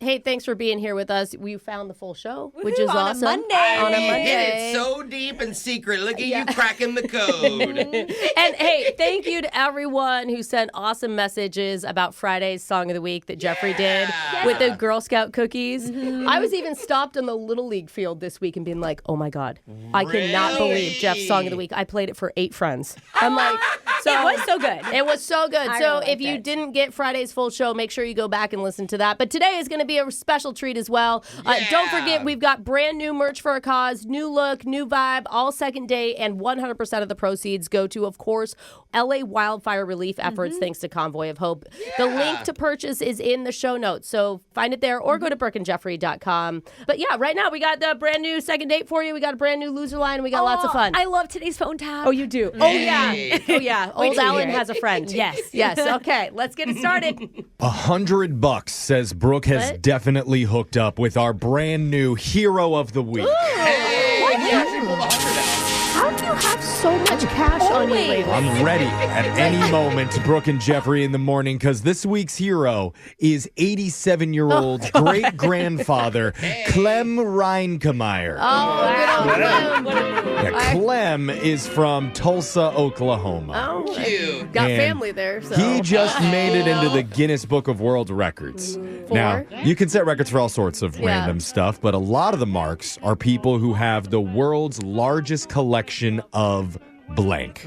Hey, thanks for being here with us. We found the full show, which Woohoo, is on a awesome. Monday. On a Hid Monday. it so deep and secret. Look at you cracking the code. And hey, thank you to everyone who sent awesome messages about Friday's Song of the Week that Jeffrey did with the Girl Scout cookies. I was even stopped on the Little League field this week and being like, oh my God, I cannot believe Jeff's Song of the Week. I played it for 8 friends. I'm like, so It was so good. It was so good. I So really if you liked it. didn't get Friday's full show, make sure you go back and listen to that. But today is going to be a special treat as well. Don't forget, we've got brand new merch for a cause, new look, new vibe, all second day, and 100% of the proceeds go to, of course, LA wildfire relief efforts thanks to Convoy of Hope. The link to purchase is in the show notes, so find it there or go to BrookeandJeffrey.com. But yeah, right now we got the brand new second date for you. We got a brand new loser line. We got lots of fun. I love today's phone tap. Oh, you do? Oh, yeah. Oh, yeah. Old till you Alan hear it. has a friend. Yes. Yes. Okay, let's get it started. $100 says Brooke has What? definitely hooked up with our brand new hero of the week. Hey, we actually pulled 100 out. How do you have so much cash on you lately? I'm ready at any moment, Brooke and Jeffrey in the morning, because this week's hero is 87-year-old great-grandfather Clem Reinkemeyer. Oh, good old Clem. Yeah, Clem is from Tulsa, Oklahoma. Oh, Cute. got And family there. So. He just made it into the Guinness Book of World Records. Now, you can set records for all sorts of random stuff, but a lot of the marks are people who have the world's largest collection of blank.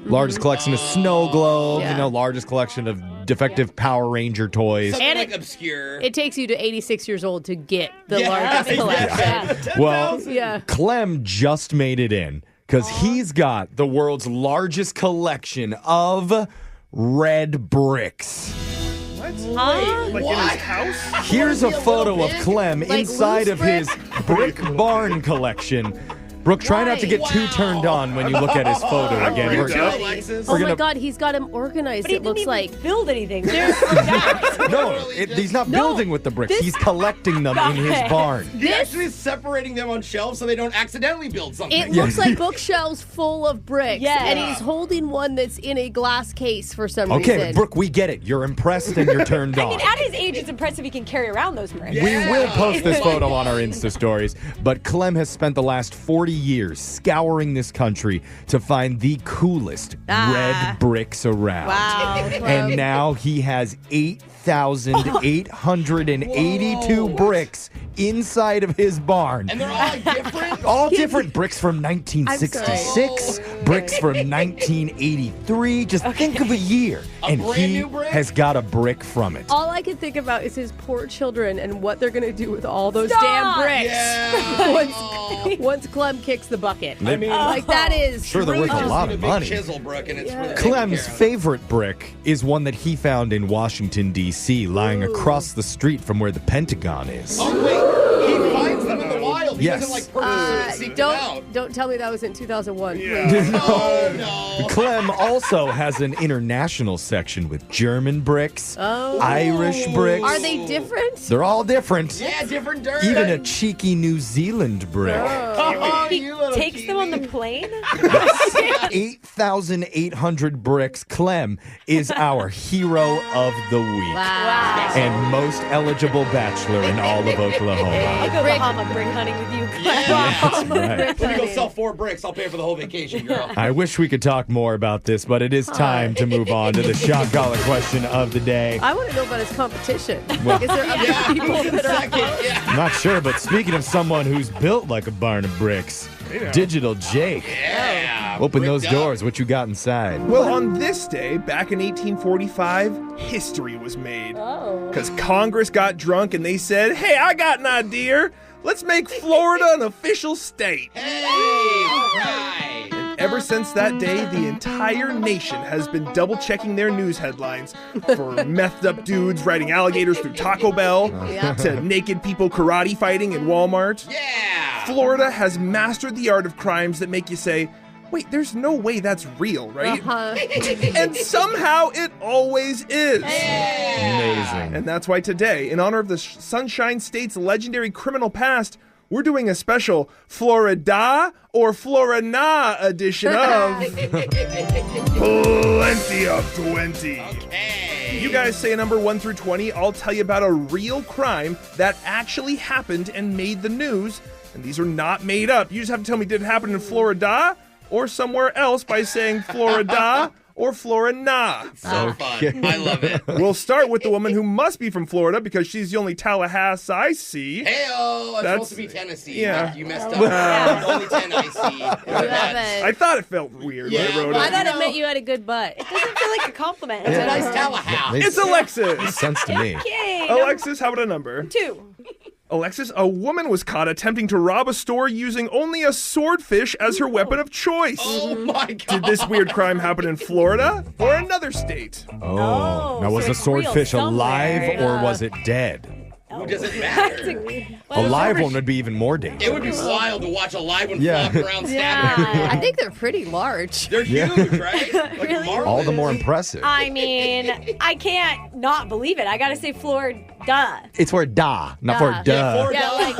Largest collection of snow globes, Yeah. largest collection of defective Power Ranger toys. Something And like obscure. It takes you to 86 years old to get the Yeah, largest collection. Well, Yeah. Clem just made it in because he's got the world's largest collection of red bricks. Like in his house? Here's a photo of Clem Like inside loose of his brick barn collection. Brooke, try not to get too turned on when you look at his photo again. freaked We're- out. Alexis. Oh my gonna- God, he's got him organized. But he It looks didn't even like. build anything. No, he's not building with the bricks. He's collecting them in his Okay. barn. He actually is separating them on shelves so they don't accidentally build something. It looks like bookshelves full of bricks. Yeah. And he's holding one that's in a glass case for some Okay, reason. Brooke, we get it. You're impressed and you're turned I on. mean, at his age, it's impressive he can carry around those bricks. We will post this photo on our Insta stories, but Clem has spent the last 40 years scouring this country to find the coolest red bricks around. Wow. And now he has 8,882 bricks inside of his barn. And they're all like different. All different bricks from 1966, bricks from 1983. Just think of a year. And brand he new brick? has got a brick from it. All I can think about is his poor children and what they're going to do with all those Stop! damn bricks. Yeah. Once Clem kicks the bucket. I mean, like that is Sure, they're worth a egregious. lot With of big money. Chisel, Brooke, and it's really taken Clem's care of. favorite brick is one that he found in Washington, D.C., lying across the street from where the Pentagon is. Oh, wait. He finds them in the wild. He Yes. doesn't like purposely seek them out. Don't tell me that was in 2001. Oh, no. Clem also has an international section with German bricks, Oh. Irish bricks. Are they different? They're all different. Yeah, different dirt. Even a cheeky New Zealand brick. Oh, He you little takes them on the kiwi. plane? 8,800 bricks. Clem is our hero of the week. Wow. And most eligible bachelor in all of I'll Oklahoma. go Bahama brick hunting with you. That's right. Let me go sell 4 bricks. I'll pay for the whole vacation, girl. I wish we could talk more about this, but it is time to move on to the shot collar question of the day. I want to know about his competition. Well- Is there other people that are Second, yeah. I'm not sure, but speaking of someone who's built like a barn of bricks, Digital Jake. Yeah. Open those bricked up. doors. What you got inside? Well, on this day, back in 1845, history was made. Because Congress got drunk and they said, hey, I got an idea. Let's make Florida an official state. Hey, all right. Ever since that day, the entire nation has been double-checking their news headlines for methed-up dudes riding alligators through Taco Bell to naked people karate fighting in Walmart. Yeah. Florida has mastered the art of crimes that make you say, wait, there's no way that's real, right? And somehow it always is. Amazing. And that's why today, in honor of the Sunshine State's legendary criminal past, we're doing a special Florida or Florina edition of Plenty of 20. Okay. You guys say a number 1 through 20. I'll tell you about a real crime that actually happened and made the news. And these are not made up. You just have to tell me, did it happen in Florida or somewhere else by saying Florida or Florida. So fun. I love it. We'll start with the woman who must be from Florida because she's the only Tallahassee I see. Hey-oh, it's supposed to be Tennessee. Yeah. You messed up. Only 10 I see. I thought it felt weird when I wrote it. I thought it meant you had a good butt. It doesn't feel like a compliment. It's a nice Tallahassee. It's Alexis. Makes sense to me. Okay, Alexis, how about a number? 2. Alexis, a woman was caught attempting to rob a store using only a swordfish as her weapon of choice. Oh my God. Did this weird crime happen in Florida or another state? Oh. Now, was so the it's real swordfish alive somewhere. or was it dead? Does it matter? A live one would be even more dangerous. It would be wild to watch a live one Yeah. flop around stabbing everyone. I think they're pretty large. They're huge, right? Like Really? marbles. All the more impressive. I mean, I can't not believe it. I gotta say Florida. It's for da, not for Da. duh. Florida. Yeah, like-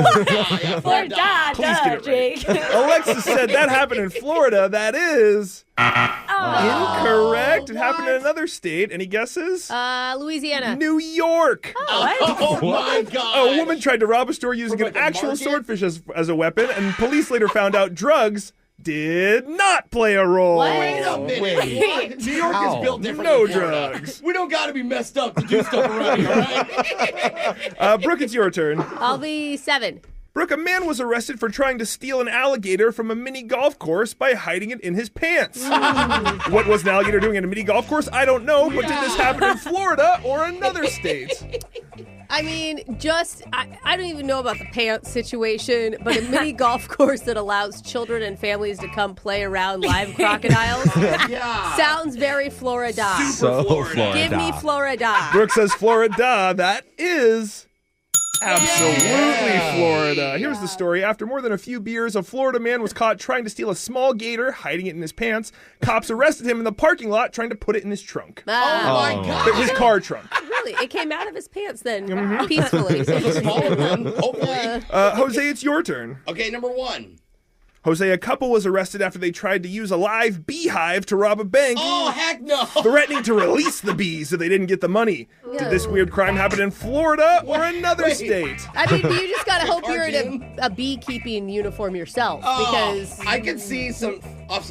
Yeah, Florida, Please get it right. Jake. Alexis said that happened in Florida. That is Oh. incorrect. It happened in another state. Any guesses? Louisiana. New York. Oh my God. A woman tried to rob a store using From an like a actual market? swordfish as a weapon, and police later found out drugs did not play a role. Wait a minute. Wait. What? New York How? is built different No than Florida. drugs. We don't got to be messed up to do stuff around here, right? Brooke, it's your turn. I'll be 7. Brooke, a man was arrested for trying to steal an alligator from a mini golf course by hiding it in his pants. What was an alligator doing in a mini golf course? I don't know, but did this happen in Florida or another state? I mean, I don't even know about the pants situation, but a mini golf course that allows children and families to come play around live crocodiles Yeah. sounds very Florida. So Florida. Give me Florida. Brooke says Florida. That is absolutely Florida. Here's the story. After more than a few beers, a Florida man was caught trying to steal a small gator, hiding it in his pants. Cops arrested him in the parking lot trying to put it in his trunk. Oh my God. His car trunk. Really? It came out of his pants then, peacefully. The smaller one, hopefully. Jose, it's your turn. Okay, number 1. Jose, a couple was arrested after they tried to use a live beehive to rob a bank, Oh, heck no. threatening to release the bees if they didn't get the money. Did this weird crime happen in Florida or another Wait. state? I mean, you just gotta hope you're Cartoon? in a beekeeping uniform yourself, Oh, because I could see some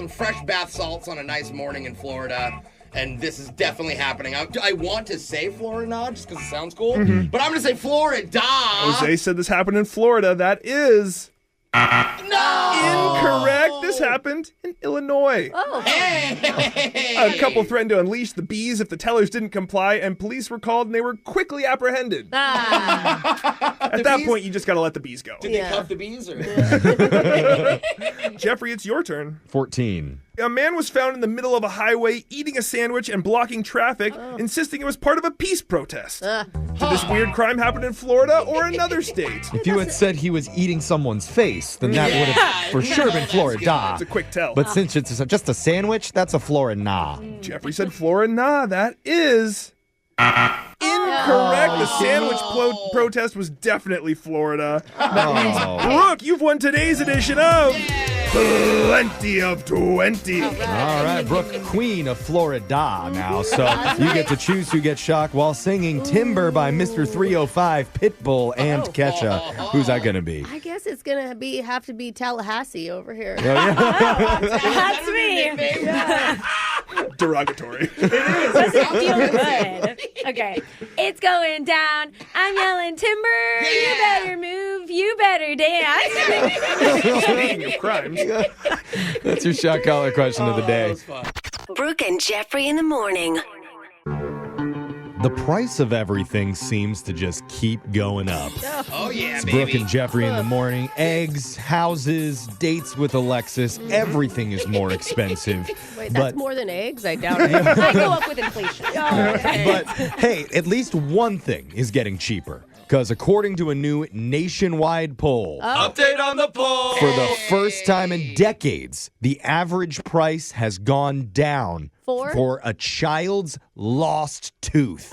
fresh bath salts on a nice morning in Florida. And this is definitely happening. I want to say Florida just because it sounds cool, but I'm going to say Florida. Jose said this happened in Florida. That is No! incorrect. This happened in Illinois. Hey! A couple threatened to unleash the bees if the tellers didn't comply, and police were called and they were quickly apprehended. At that bees? point, you just got to let the bees go. Did they cuff the bees? Or? Jeffrey, it's your turn. 14. A man was found in the middle of a highway eating a sandwich and blocking traffic, insisting it was part of a peace protest. Did this weird crime happen in Florida or another state? If you had said he was eating someone's face, then that would have for sure been Florida. It's a quick tell. But since it's just a sandwich, that's a Florida. Jeffrey said Florida. That is incorrect. The sandwich protest was definitely Florida. That means, Brooke, you've won today's edition of Plenty of 20. All right, Brooke, queen of Florida now. So you get to choose who gets shocked while singing Timber by Mr. 305, Pitbull, and Ketcha. Who's that going to be? I guess it's gonna have to be Tallahassee over here. That's me. Derogatory. Doesn't feel good. Okay. It's going down. I'm yelling timber. You better move. You better dance. Speaking of crimes. That's your shot collar question of the day. Brooke and Jeffrey in the morning. The price of everything seems to just keep going up. Oh, yeah, It's baby. Brooke and Jeffrey in the morning. Eggs, houses, dates with Alexis. Everything is more expensive. Wait, that's more than eggs? I doubt it. I go up with inflation. But hey, at least one thing is getting cheaper. Because according to a new nationwide poll, Update on the poll. for the first time in decades, the average price has gone down for a child's lost tooth.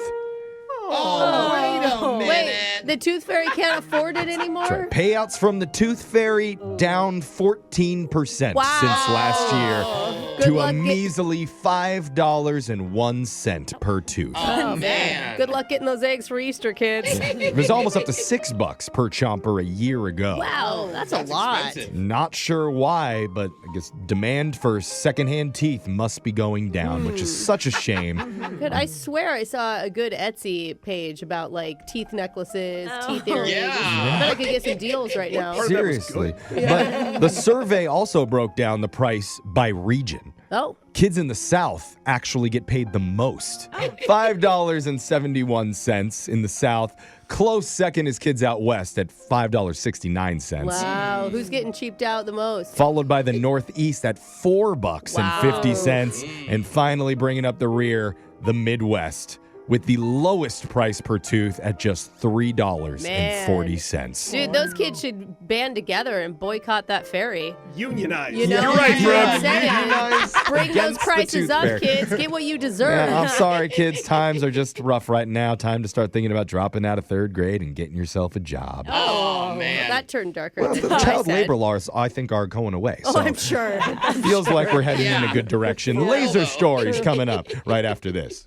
Oh, wait a minute. Wait, the tooth fairy can't afford it anymore? So payouts from the tooth fairy down 14% since last year. to a measly $5.01 per tooth. Oh, man. Good luck getting those eggs for Easter, kids. It was almost up to $6 per chomper a year ago. Wow, that's a lot. Expensive. Not sure why, but I guess demand for secondhand teeth must be going down, which is such a shame. Good. I swear I saw a good Etsy page about like teeth necklaces, teeth earrings. Yeah. I bet I could get some deals right now. Seriously. But the survey also broke down the price by region. Oh. Kids in the South actually get paid the most. $5.71 in the South. Close second is kids out west at $5.69. Wow. Who's getting cheaped out the most? Followed by the Northeast at $4.50. And finally bringing up the rear, the Midwest, with the lowest price per tooth at just $3.40. Dude, those kids should band together and boycott that ferry. Unionize. You know? You're right, Yeah, Brooke. Unionize. Bring those prices up, kids. Get what you deserve. Yeah, I'm sorry, kids. Times are just rough right now. Time to start thinking about dropping out of third grade and getting yourself a job. Oh, man. That turned darker Well, than the I child said. labor laws, I think, are going away. Oh, So I'm sure. feels like we're heading in a good direction. Laser although. stories coming up right after this.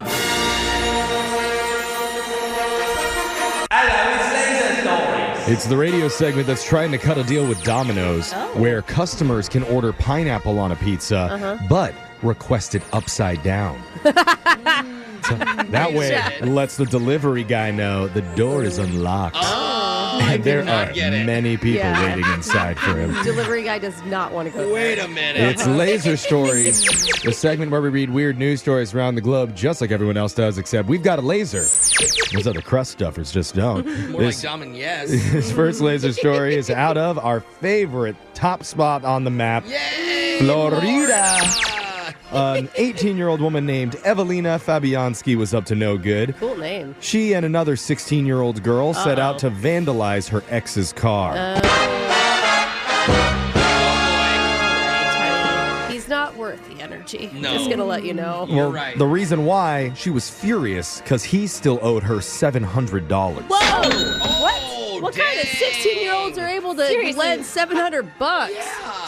It's the radio segment that's trying to cut a deal with Domino's where customers can order pineapple on a pizza, but request it upside down. So that way, it lets the delivery guy know the door is unlocked. And there not are get it. many people waiting inside for him. Delivery guy does not want to go Wait there. a minute. It's Laser Stories, the segment where we read weird news stories around the globe, just like everyone else does, except we've got a laser. Those other crust stuffers just don't. More like Dom and Yes. This first laser story is out of our favorite top spot on the map, Yay! Florida. An 18-year-old woman named Evelina Fabianski was up to no good. Cool name. She and another 16-year-old girl set out to vandalize her ex's car. He's not worth the energy. No. Just gonna let you know. You're right. The reason why, she was furious because he still owed her $700. Whoa! Oh, What kind of dang. 16-year-olds are able to Seriously. lend $700?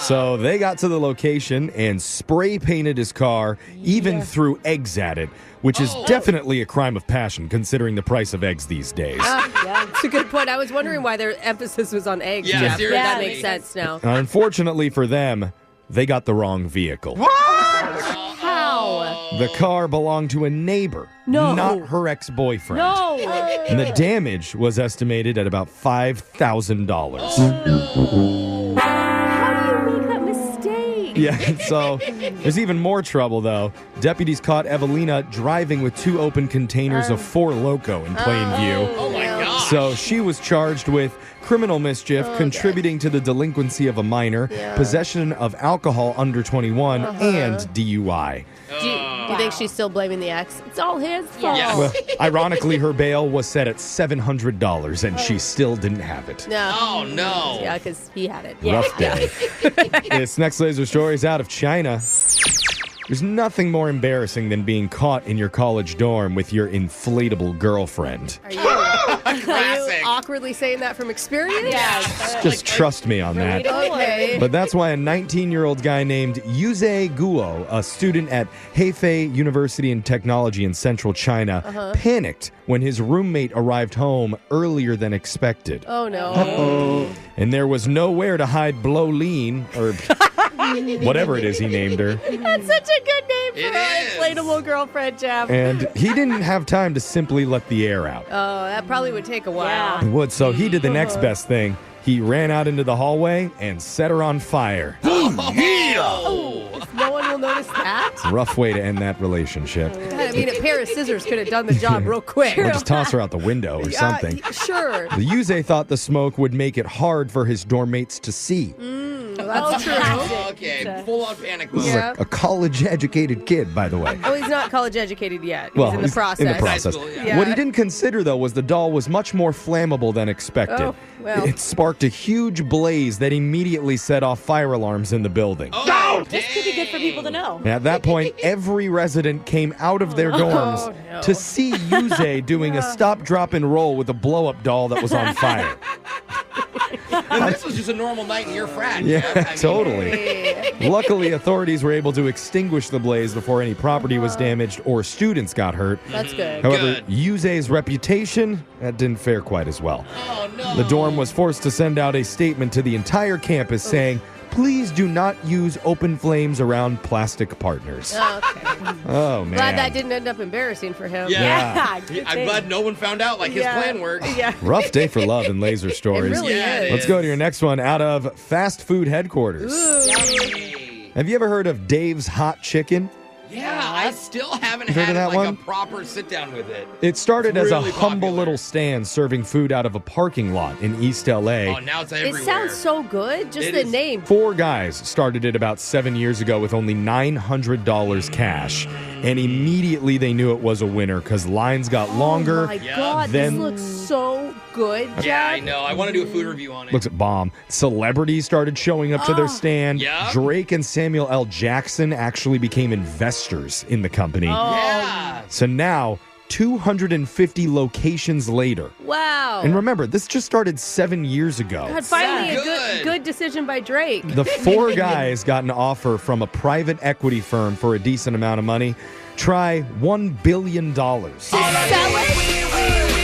So they got to the location and spray painted his car, even threw eggs at it, which is definitely a crime of passion considering the price of eggs these days. It's a good point. I was wondering why their emphasis was on eggs. Yeah, Jeff. seriously. That makes sense now. Unfortunately for them, they got the wrong vehicle. How? The car belonged to a neighbor, No. not her ex-boyfriend. No. And the damage was estimated at about $5,000. How do you make that mistake? Yeah, so there's even more trouble, though. Deputies caught Evelina driving with 2 open containers of Four Loko in plain view. Oh, my gosh. So she was charged with criminal mischief, contributing to the delinquency of a minor, possession of alcohol under 21, and DUI. Do you think she's still blaming the ex? It's all his fault. Yes. Well, ironically, her bail was set at $700, and she still didn't have it. No. Oh, no. Yeah, because he had it. Rough day. This next laser story is out of China. There's nothing more embarrassing than being caught in your college dorm with your inflatable girlfriend. Are you Classic. awkwardly saying that from experience? Yeah. Just trust me on that. Okay. But that's why a 19-year-old guy named Yuze Guo, a student at Hefei University in Technology in central China, panicked when his roommate arrived home earlier than expected. Oh, no. And there was nowhere to hide Blolene, or whatever it is he named her. That's such a good name for It an is. inflatable girlfriend, Jeff. And he didn't have time to simply let the air out. Oh, that probably would take a while. It would, so he did the next best thing. He ran out into the hallway and set her on fire. No one will notice that? Rough way to end that relationship. I mean, a pair of scissors could have done the job real quick. Or just toss her out the window or something. Sure. The Yuze thought the smoke would make it hard for his dorm mates to see. That's true. Okay, full-on panic mode. This is Yeah. a college-educated kid, by the way. Oh, he's not college educated yet. He's Well, in the process. In the process. High school, yeah. What he didn't consider, though, was the doll was much more flammable than expected. Oh, well. It sparked a huge blaze that immediately set off fire alarms in the building. Oh, This could be good for people to know. And at that point, every resident came out of their dorms no. to see Yuze doing a stop, drop, and roll with a blow-up doll that was on fire. And this was just a normal night in your frat. Yeah, Jeff. I mean, totally. Luckily, authorities were able to extinguish the blaze before any property was damaged or students got hurt. That's good. However, Yuze's reputation, that didn't fare quite as well. Oh, no. The dorm was forced to send out a statement to the entire campus saying, please do not use open flames around plastic partners. Okay. Oh, man. Glad that didn't end up embarrassing for him. Yeah. good I'm thing. glad no one found out like his plan worked. Yeah. Rough day for love in Laser It Stories. really Yeah, it is. Let's go to your next one out of fast food headquarters. Hey. Have you ever heard of Dave's Hot Chicken? Yeah, I still haven't Heard of had that like one? a proper sit down with it. It started It's as a really humble popular. little stand serving food out of a parking lot in East LA. Oh, now it's everywhere. It sounds so good. Just It the is. name. 4 guys started it about 7 years ago with only $900 cash. And immediately they knew it was a winner because lines got longer. Oh my Yeah. God, Then- this looks so good, Jeff. Yeah, I know. I want to do a food review on it. Looks at bomb. Celebrities started showing up to their stand. Yeah. Drake and Samuel L. Jackson actually became investors in the company. Yeah. So now, 250 locations later. Wow. And remember, this just started 7 years ago. God, finally So a good. good decision by Drake. The 4 guys got an offer from a private equity firm for a decent amount of money. Try $1 billion. Sell it?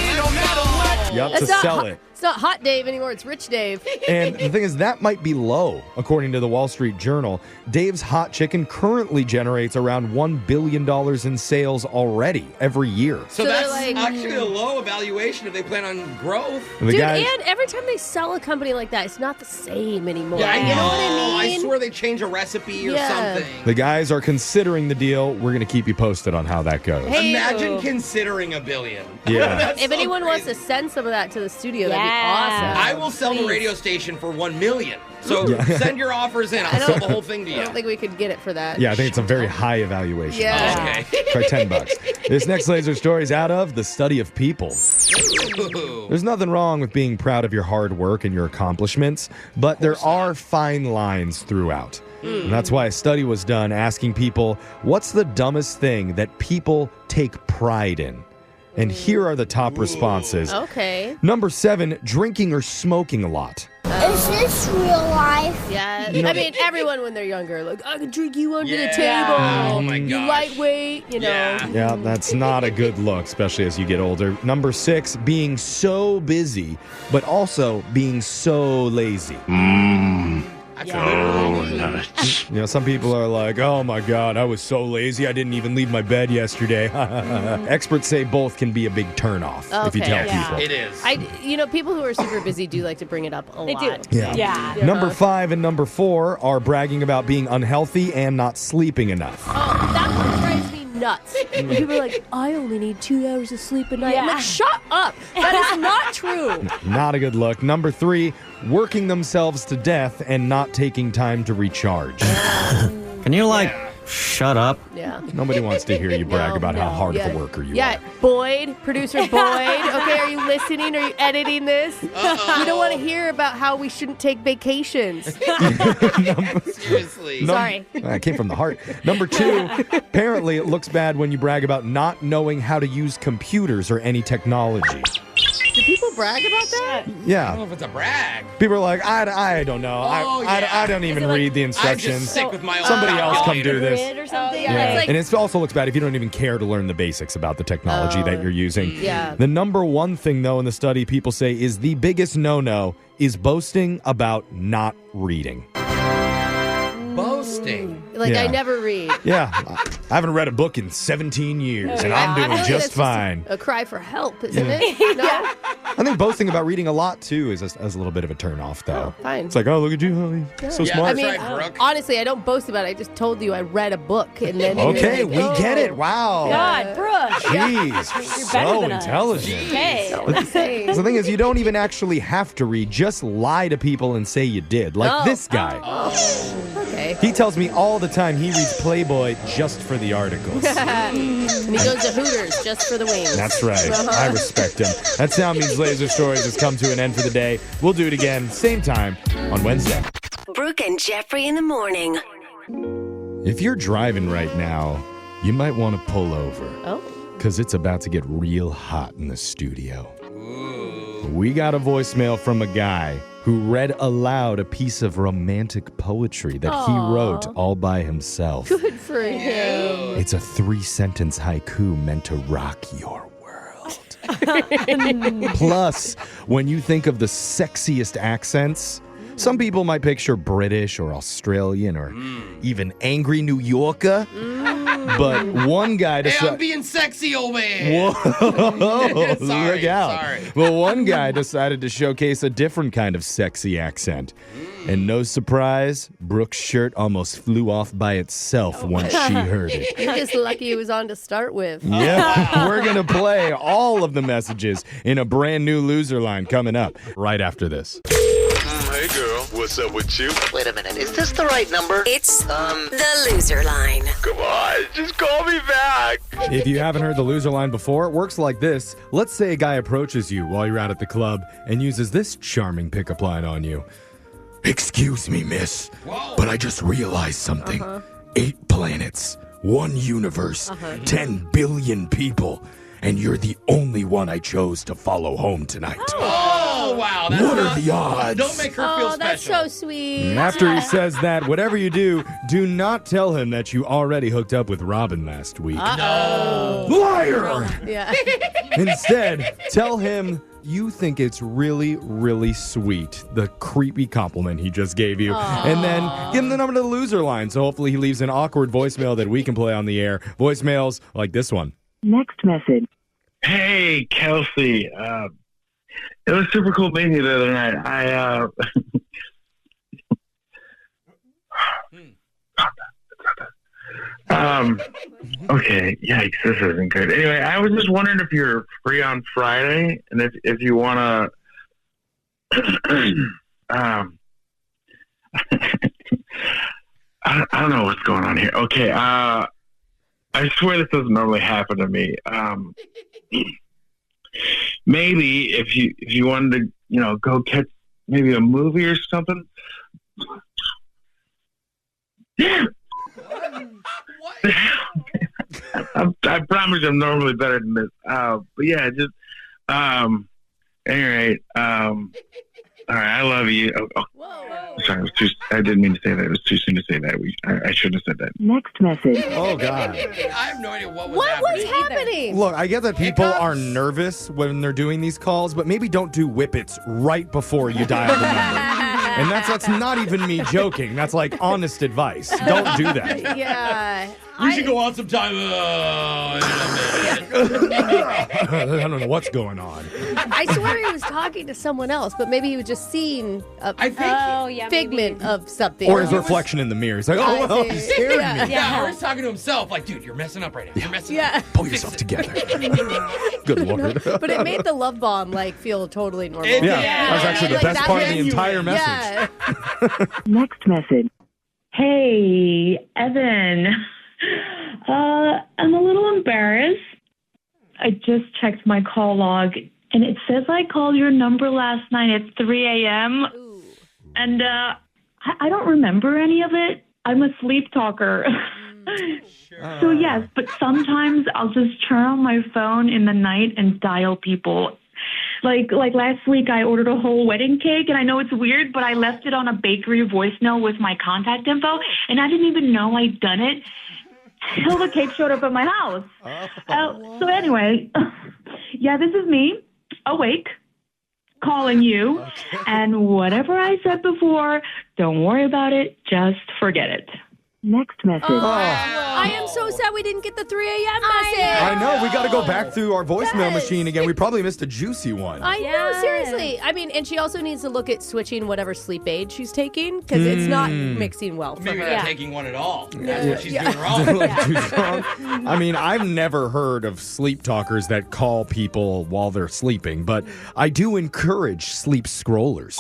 Yep, It's to not sell hot, it. It's not Hot Dave anymore. It's Rich Dave. And the thing is, that might be low, according to the Wall Street Journal. Dave's Hot Chicken currently generates around $1 billion in sales already every year. So So that's they're like, actually a low evaluation if they plan on growth. The Dude, guys, and every time they sell a company like that, it's not the same anymore. Yeah, I know. You know what I mean? I swear they change a recipe or Yeah. something. the guys are considering the deal. We're going to keep you posted on how that goes. Hey, Imagine considering $1 billion. Yeah. That's if so anyone wants to crazy. send some of that to the studio, that'd be Yeah. awesome. I will sell the Please. radio station for $1 million. So send your offers in. I'll don't- sell the whole thing to I you. don't think we could get it for that. Yeah, I think it's a very high evaluation. Yeah. Okay. Try $10. This next laser story is out of the study of people. Ooh. There's nothing wrong with being proud of your hard work and your accomplishments, but there are fine lines throughout. And that's why a study was done asking people, what's the dumbest thing that people take pride in? And here are the top responses. Okay. Number 7, drinking or smoking a lot. Is this real life? Yeah. You know- I mean, everyone when they're younger, like, I can drink you under the Yeah. table. Oh my You gosh. lightweight, you know. Yeah. Yeah, that's not a good look, especially as you get older. Number 6, being so busy, but also being so lazy. I feel You know, some people are like, oh my God, I was so lazy, I didn't even leave my bed yesterday. Experts say both can be a big turnoff if you Okay. tell Yeah. people. it is. People who are super busy do like to bring it up a They lot. do. Yeah. Yeah. Number 5 and number 4 are bragging about being unhealthy and not sleeping enough. Oh, that one drives me nuts. When people are like, I only need 2 hours of sleep a night. I'm Yeah. like, shut up. That is not true. Not a good look. Number 3, working themselves to death and not taking time to recharge. Can you, shut up? Yeah. Nobody wants to hear you brag No, about how no. hard Yeah. of a worker you Yeah, are. Boyd, producer Boyd. Okay, are you listening? Are you editing this? You don't want to hear about how we shouldn't take vacations. Seriously. Sorry. That came from the heart. Number 2, apparently it looks bad when you brag about not knowing how to use computers or any technology. Do people brag about that? I don't know Yeah. if it's a brag. People are like, I don't know. Oh, I yeah. don't even it like- read the I just instructions. stick with my own Somebody else come calculator. do this. Grid or something? yeah. Like- It's like- And it also looks bad if you don't even care to learn the basics about the technology that you're using. Yeah. The number 1 thing, though, in the study people say is the biggest no-no is boasting about not reading. Boasting. Like, Yeah. I never read. Yeah, I haven't read a book in 17 years, and I'm I doing feel like just that's fine. A cry for help, isn't it? No? I think boasting about reading a lot, too, is a little bit of a turnoff, though. Oh, fine. It's like, oh, look at you, honey. So Yeah, smart. I that's mean, right, Brooke. honestly, I don't boast about it. I just told you I read a book. And then you're Okay, like, we oh. get it. Wow. God, Brooke. Jeez, You're better so than us. intelligent. Okay. I'm saying. So the thing is, you don't even actually have to read. Just lie to people and say you did. Like Oh. this guy. Okay. He tells me all the time he reads Playboy just for the articles. And he goes to Hooters just for the wings. That's right. I respect him. That sound means Laser Stories has come to an end for the day. We'll do it again, same time on Wednesday. Brooke and Jeffrey in the morning. If you're driving right now, you might want to pull over. Oh. Because it's about to get real hot in the studio. We got a voicemail from a guy who read aloud a piece of romantic poetry that he wrote all by himself. Good for him. It's a 3-sentence haiku meant to rock your world. Plus, when you think of the sexiest accents, some people might picture British or Australian or even angry New Yorker. But one guy Hey, decided... I'm being sexy over here. Whoa, Sorry, look out. sorry. Well, one guy decided to showcase a different kind of sexy accent. And no surprise, Brooke's shirt almost flew off by itself once she heard it. You're just lucky he was on to start with. Yeah, we're going to play all of the messages in a brand new loser line coming up right after this. Hey girl, what's up with you? Wait a minute, is this the right number? It's the loser line. Come on, just call me back. If you haven't heard the loser line before, it works like this. Let's say a guy approaches you while you're out at the club and uses this charming pickup line on you. Excuse me, miss, but I just realized something. 8 planets, 1 universe, 10 billion people, and you're the only one I chose to follow home tonight. Oh, wow. That's What are the odds? Don't make her feel Oh, that's special. so sweet. And after he says that, whatever you do not tell him that you already hooked up with Robin last week. No. Liar! Yeah. Instead, tell him you think it's really, really sweet, the creepy compliment he just gave you. And then give him the number to the loser line, so hopefully he leaves an awkward voicemail that we can play on the air. Voicemails like this one. Next message. Hey, Kelsey. It was super cool meeting you the other night. Okay, yikes, this isn't good. Anyway, I was just wondering if you're free on Friday, and if you want to, I don't know what's going on here. Okay, I swear this doesn't normally happen to me. Maybe if you wanted to, go catch maybe a movie or something. Yeah. I promise I'm normally better than this. But yeah, just anyway, all right, I love you. Sorry, I didn't mean to say that. It was too soon to say that. I shouldn't have said that. Next message. Oh, God. I have no idea what was What happening. was happening? Look, I get that people Hiccups? are nervous when they're doing these calls, but maybe don't do whippets right before you dial the number. And that's not even me joking. That's like honest advice. Don't do that. Yeah. We should go on sometime. In a minute. I don't know what's going on. I swear he was talking to someone else, but maybe he was just seeing a I think figment of something. Or his reflection in the mirror. He's like, oh, well, he's scaring me. Yeah, or he's talking to himself. Like, dude, you're messing up right now. You're messing up. Pull yourself together. Good Lord. But it made the love bomb feel totally normal. It did. Yeah, that's actually the best that part of the was- entire message. Yeah. Next message. Hey, Evan. I'm a little embarrassed. I just checked my call log, and it says I called your number last night at 3 a.m. Ooh. And I don't remember any of it. I'm a sleep talker. So yes, but sometimes I'll just turn on my phone in the night and dial people. Like last week, I ordered a whole wedding cake, and I know it's weird, but I left it on a bakery voicemail with my contact info, and I didn't even know I'd done it till the cake showed up at my house. So anyway, yeah, this is me, awake, calling you, and whatever I said before, don't worry about it, just forget it. Next message. I am so sad we didn't get the 3 a.m. message. I know. We got to go back through our voicemail machine again. We probably missed a juicy one. I know, seriously. I mean, and she also needs to look at switching whatever sleep aid she's taking because it's not mixing well for Maybe her. not taking one at all. That's Yeah. what she's doing wrong. Like, too strong. I mean, I've never heard of sleep talkers that call people while they're sleeping, but I do encourage sleep scrollers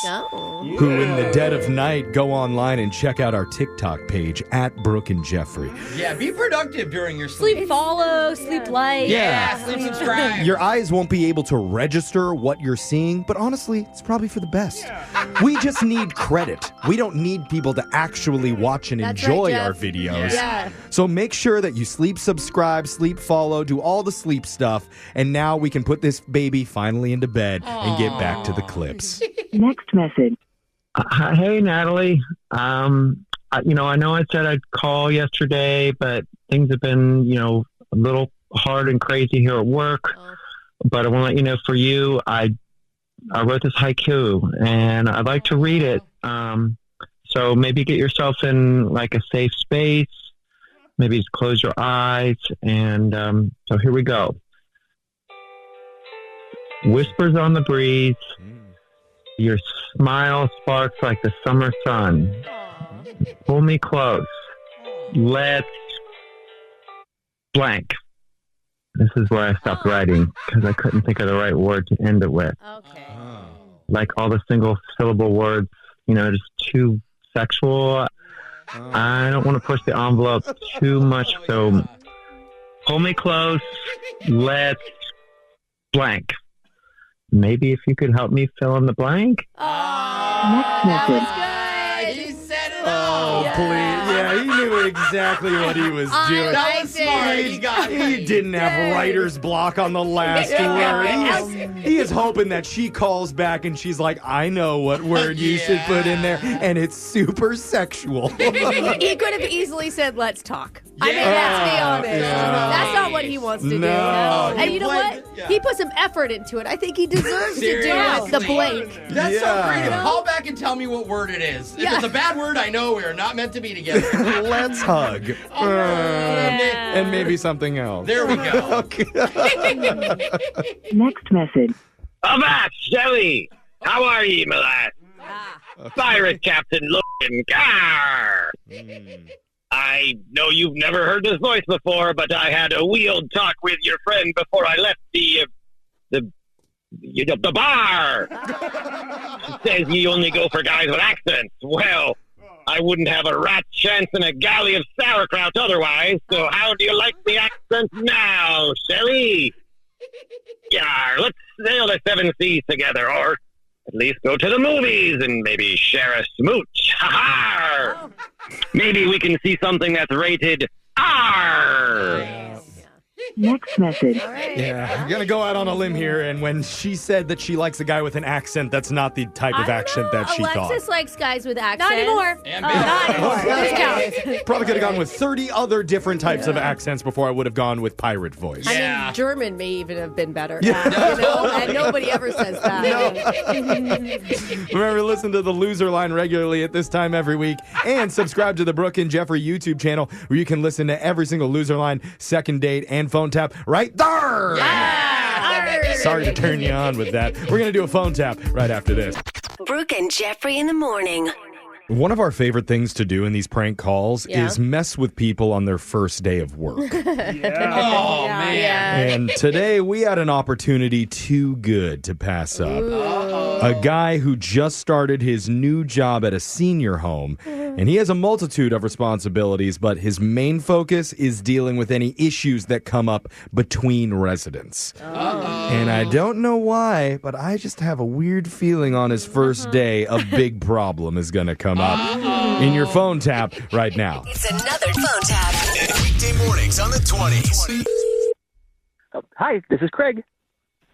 who, in the dead of night, go online and check out our TikTok page at Brooke and Jeffrey. Yeah, be productive during your sleep. Sleep follow, sleep like. Yeah, sleep subscribe. Your eyes won't be able to register what you're seeing, but honestly, it's probably for the best. We just need credit. We don't need people to actually watch and That's enjoy right, our Jeff. videos. Yeah. So make sure that you sleep subscribe, sleep follow, do all the sleep stuff, and now we can put this baby finally into bed and get back to the clips. Next message. Hey, Natalie. I know I said I'd call yesterday, but things have been, a little hard and crazy here at work. Oh. But I want to let you know, for you, I wrote this haiku, and I'd like to read it. So maybe get yourself in like a safe space. Maybe just close your eyes. And so here we go. Whispers on the breeze. Your smile sparks like the summer sun. Pull me close. Let's blank. This is where I stopped writing because I couldn't think of the right word to end it with. Okay. Like all the single syllable words, just too sexual. I don't want to push the envelope too much, so pull me close. Let's blank. Maybe if you could help me fill in the blank. Next message. He said it Oh, all. please. Yeah, he knew exactly what he was doing. That was smart. He got it. He didn't have writer's block on the last word. He is hoping that she calls back and she's like, I know what word you should put in there, and it's super sexual. He could have easily said, let's talk. I mean, let's be honest. That's not what he wants to do. And you know what? He put some effort into it. I think he deserves to do the blank. That's so creative. Call back and tell me what word it is. If it's a bad word, I know we are not meant to be together. Let's hug. And maybe something else. There we go. Next message. Avast, Shelly! How are ye, my lad? Pirate Captain Logan. Gar! I know you've never heard this voice before, but I had a wheeled talk with your friend before I left the bar. Says you only go for guys with accents. Well, I wouldn't have a rat's chance in a galley of sauerkraut otherwise, so how do you like the accent now, Shelly? Yeah, let's sail the 7 seas together, or at least go to the movies and maybe share a smooch. Ha-ha! Maybe we can see something that's rated R. Next message. Yeah, I'm going to go out on a limb here, and when she said that she likes a guy with an accent, that's not the type of accent that she thought. Alexis likes guys with accents. Not anymore. Not anymore. This counts. Probably could have gone with 30 other different types of accents before I would have gone with pirate voice. I mean, German may even have been better. And nobody ever says that. Remember, listen to the Loser Line regularly at this time every week, and subscribe to the Brooke and Jeffrey YouTube channel where you can listen to every single Loser Line, second date, and phone tap right there. Sorry to turn you on with that. We're going to do a phone tap right after this. Brooke and Jeffrey in the morning. One of our favorite things to do in these prank calls is mess with people on their first day of work. Oh, man. And today we had an opportunity too good to pass up. A guy who just started his new job at a senior home, and he has a multitude of responsibilities, but his main focus is dealing with any issues that come up between residents. And I don't know why, but I just have a weird feeling on his first day a big problem is going to come up in your phone tap right now. It's another phone tap. Weekday mornings on the 20s. Hi, this is Craig.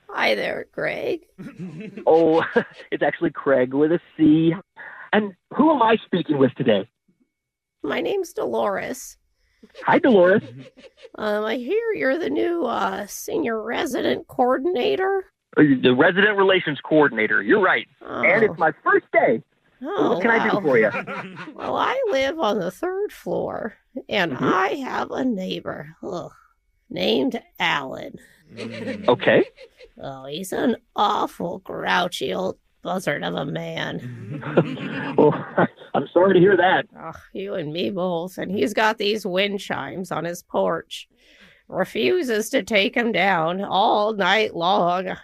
Hi there, Greg. Oh, it's actually Craig with a C. And who am I speaking with today? My name's Delores. Hi, Delores. I hear you're the new senior resident coordinator. The resident relations coordinator. You're right. And it's my first day. What can I do for you? Well, I live on the 3rd floor, and I have a neighbor named Alan. Okay. Oh, he's an awful grouchy old buzzard of a man. Oh, I'm sorry to hear that. Oh, you and me both. And he's got these wind chimes on his porch. Refuses to take them down all night long.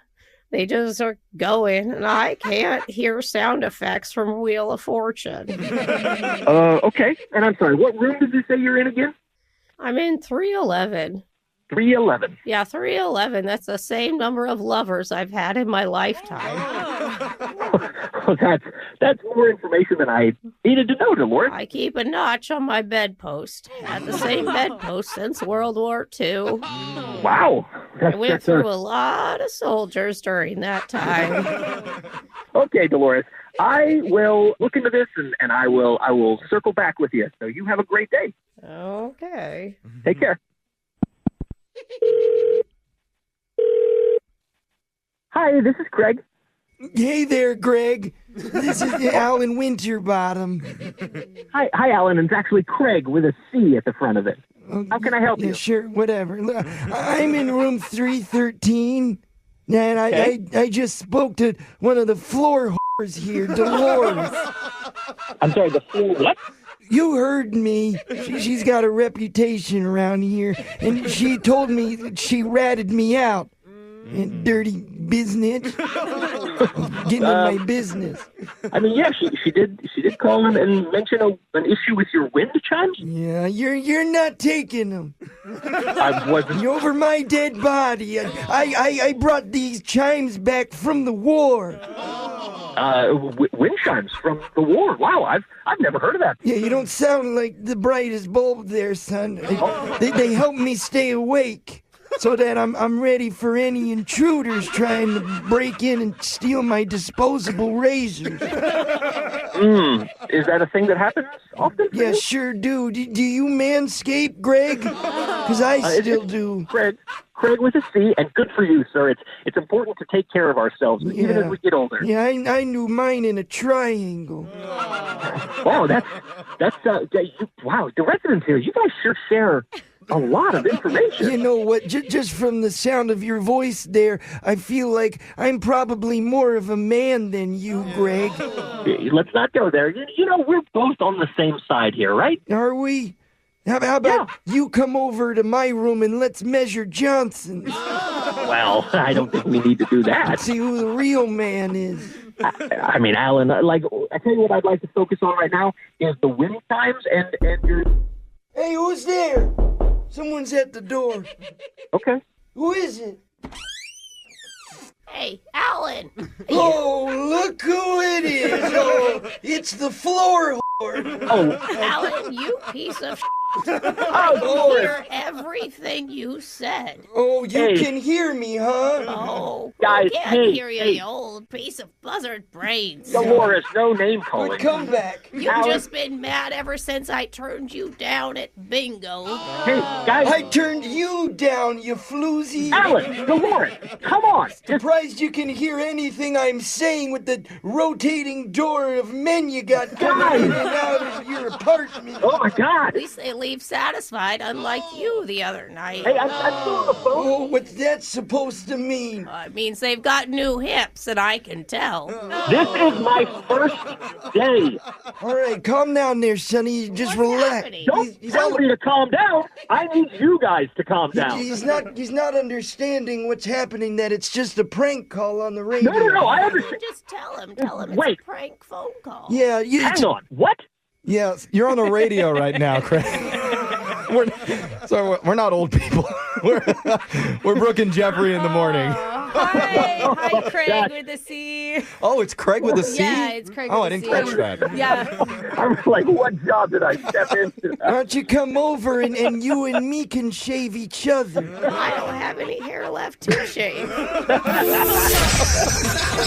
They just are going, and I can't hear sound effects from Wheel of Fortune. Okay. And I'm sorry, what room did you say you're in again? I'm in 311. 311. Yeah, 311. That's the same number of lovers I've had in my lifetime. Oh, that's more information than I needed to know, Delores. I keep a notch on my bedpost. Had the same bedpost since World War II. Wow. I went through a lot of soldiers during that time. Okay, Delores. I will look into this and I will circle back with you. So you have a great day. Okay. Take care. Hi, this is Craig. Hey there, Greg. This is Alan Winterbottom. Hi, Alan. It's actually Craig with a C at the front of it. How can I help you? Sure, whatever. Look, I'm in room 313, and I just spoke to one of the floor whores here, Delores. I'm sorry, the floor what? You heard me. She's got a reputation around here, and she told me that she ratted me out. And dirty business. Getting in my business. I mean, yeah, she did call and mention an issue with your wind chimes. Yeah, you're not taking them. I wasn't. You're over my dead body. I brought these chimes back from the war. Wind chimes from the war. Wow, I've never heard of that. Yeah, you don't sound like the brightest bulb there, son. They help me stay awake. So that I'm ready for any intruders trying to break in and steal my disposable razors. Is that a thing that happens often? Yeah, sure do. Do you manscape, Greg? Because I still do. Craig with a C, and good for you, sir. It's important to take care of ourselves, even as we get older. Yeah, I knew mine in a triangle. Wow, wow, the residents here, you guys sure share a lot of information. You know what? Just from the sound of your voice there, I feel like I'm probably more of a man than you, Greg. Let's not go there. You know, we're both on the same side here, right? Are we? How about you come over to my room and let's measure Johnsons? Well, I don't think we need to do that. Let's see who the real man is. I mean, Alan, I tell you what I'd like to focus on right now is the wind times and your... Hey, who's there? Someone's at the door. Okay. Who is it? Hey, Alan. Oh, look who it is. Oh, it's the floor whore. Oh, Alan, you piece of I can hear everything you said. Oh, you can hear me, huh? Oh, guys, I can't hear you, you old piece of buzzard brains. Delores, no name calling. Come back. You've just been mad ever since I turned you down at bingo. Hey, guys. I turned you down, you floozy. Alan, Delores, come on. Surprised you can hear anything I'm saying with the rotating door of men you got coming in and out of your apartment. Oh, my God. At least they leave satisfied, unlike you the other night. Hey, I'm still on the phone. Oh, what's that supposed to mean? It means they've got new hips, and I can tell. This is my first day. All right, calm down there, Sonny. Just relax. Don't tell me to calm down. I need you guys to calm down. He's not understanding what's happening, that it's just a prank call on the radio. No, I understand. Just tell him it's a prank phone call. Yeah, hang on. What? Yeah, you're on the radio right now, Craig. We're not old people. We're Brooke and Jeffrey in the morning. Hi, Craig with a C. Oh, it's Craig with a C? Yeah, it's Craig Oh, with I a didn't C. catch that. Yeah. I was like, what job did I step into? Why don't you come over and you and me can shave each other? I don't have any hair left to shave.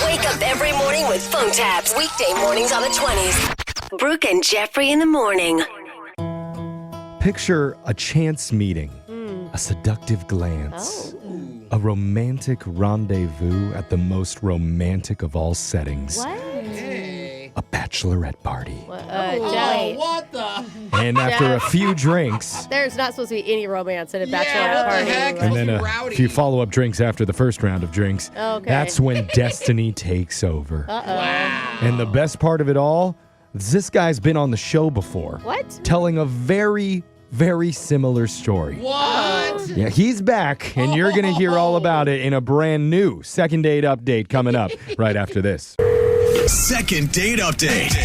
Wake up every morning with phone taps. Weekday mornings on the 20s. Brooke and Jeffrey in the morning. Picture a chance meeting, a seductive glance, a romantic rendezvous at the most romantic of all settings. What? A bachelorette party. What the? And after a few drinks, There's not supposed to be any romance at a bachelorette party. and then a few follow-up drinks after the first round of drinks, Okay. that's when destiny takes over. Uh-oh. And the best part of it all, this guy's been on the show before. What? Telling a very, very similar story. What? Yeah, he's back, and you're going to hear all about it in a brand new second date update coming up right after this. Second date update.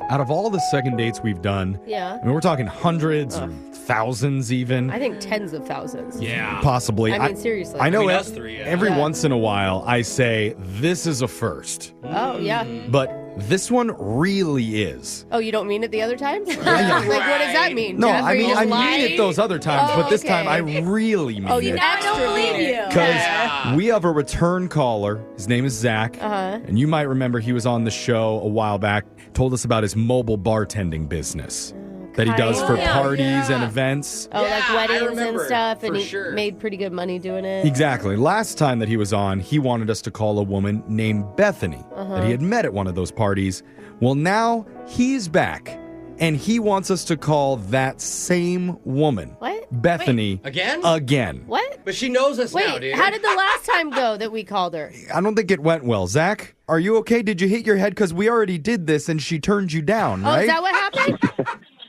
Out of all the second dates we've done, Yeah. I mean, we're talking hundreds or thousands even. I think tens of thousands. Yeah. Possibly. I mean, seriously. I know I mean, us three, yeah. every Yeah. once in a while I say, this is a first. Oh, yeah. But this one really is. Oh, you don't mean it the other times? Like, what does that mean? No, Jeff? I Are you mean, just I mean lying? it those other times, but this okay. time I really mean Oh, you it. extra believe you. Because we have a return caller. His name is Zach. Uh-huh. And you might remember he was on the show a while back, told us about his mobile bartending business that he does for parties and events. Oh, like weddings and remember, stuff, and for he sure. made pretty good money doing it. Exactly. Last time that he was on, he wanted us to call a woman named Bethany that he had met at one of those parties. Well, now he's back, and he wants us to call that same woman. What? Bethany. Again? Again. What? But she knows us now, Wait, dude. how did the last time go that we called her? I don't think it went well. Zach, are you okay? Did you hit your head? Because we already did this, and she turned you down, Oh, right? is that what happened?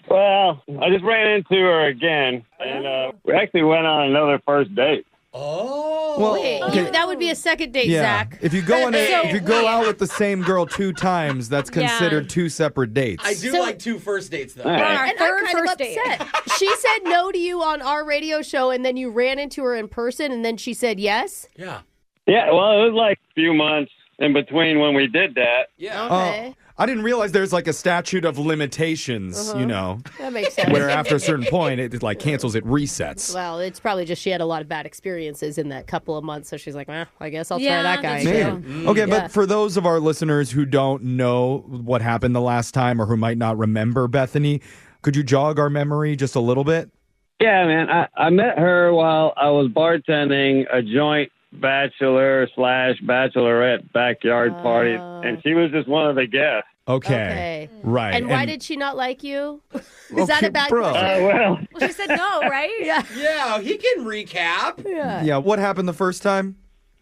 Well, I just ran into her again, and we actually went on another first date. Oh. Well, Wait, okay. that would be a second date, Yeah. Zach. If you go on So, if you go out with the same girl 2 times, that's considered 2 separate dates. I do like 2 first dates, though. On our And I'm third kind of first date. upset. She said no to you on our radio show, and then you ran into her in person, and then she said yes? Yeah. Yeah, well, it was like a few months in between when we did that. Yeah. Okay. I didn't realize there's like a statute of limitations, you know, That makes sense. where after a certain point it like cancels, it resets. Well, it's probably just she had a lot of bad experiences in that couple of months, so she's like, I guess I'll try Yeah, that guy. that's Maybe. true. Okay, Yeah. but for those of our listeners who don't know what happened the last time or who might not remember Bethany, could you jog our memory just a little bit? Yeah, man, I met her while I was bartending a joint bachelor/bachelorette backyard party, and she was just one of the guests. Okay. Right. And why did she not like you? Is that Okay, a bad bro. question? Well, Well, she said no, right? Yeah. Yeah, he can recap. Yeah, what happened the first time?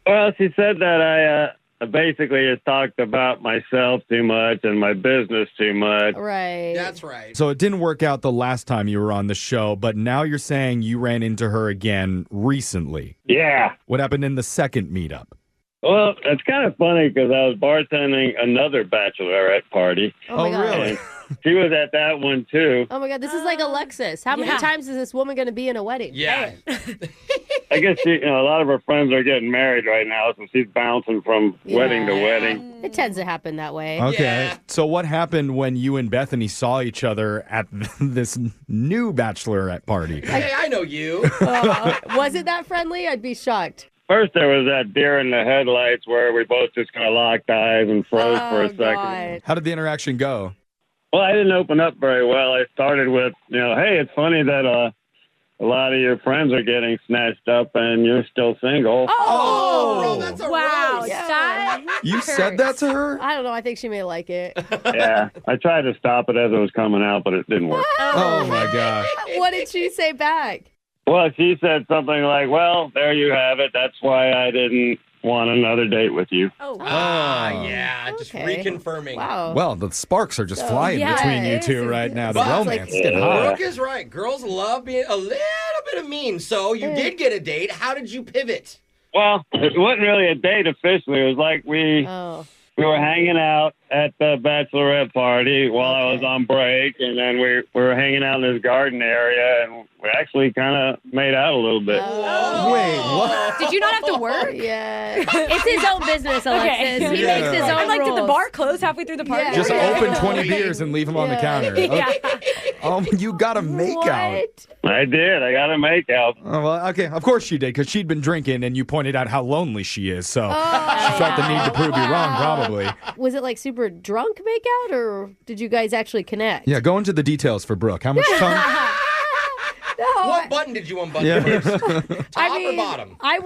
well, she said that I basically just talked about myself too much and my business too much. Right. That's right. So it didn't work out the last time you were on the show, but now you're saying you ran into her again recently. Yeah. What happened in the second meetup? Well, it's kind of funny because I was bartending another bachelorette party. Oh, my God. really? And she was at that one too. Oh, my God. This is like Alexis. How many Yeah. times is this woman going to be in a wedding? Yeah. I guess she, a lot of her friends are getting married right now, so she's bouncing from wedding to wedding. It tends to happen that way. Okay. Yeah. So what happened when you and Bethany saw each other at this new bachelorette party? Hey, I know you. Was it that friendly? I'd be shocked. First, there was that deer in the headlights where we both just kind of locked eyes and froze for a second. God. How did the interaction go? Well, I didn't open up very well. I started with, hey, it's funny that a lot of your friends are getting snatched up and you're still single. Oh, Bro, that's a Wow, roast. stop. You said that to her? I don't know. I think she may like it. Yeah, I tried to stop it as it was coming out, but it didn't work. Oh my gosh. What did she say back? Well, she said something like, well, there you have it. That's why I didn't want another date with you. Oh, Yeah, just Okay. reconfirming. Wow. Well, the sparks are just flying yeah, between you it two is. right now. The Well, it's romance like- is getting hot. Brooke is right. Girls love being a little bit of mean. So you did get a date. How did you pivot? Well, it wasn't really a date officially. It was like we were hanging out at the bachelorette party while I was on break, and then we were hanging out in this garden area, and we actually kind of made out a little bit. Wait, what? did you not have to work? Yeah. It's his own business, Alexis. He Yeah. makes his own I'm like, did the rules. bar close halfway through the party? Just Yeah. open 20 beers and leave them on the counter. Yeah. You got a makeout. What? I did. I got a make out. Oh, well, okay, of course she did, because she'd been drinking and you pointed out how lonely she is, so she felt the need to prove you wrong, probably. Was it like super drunk makeout, or did you guys actually connect? Yeah, go into the details for Brooke. How much tongue? No, What button did you unbutton Yeah. first? Top I mean, or bottom? I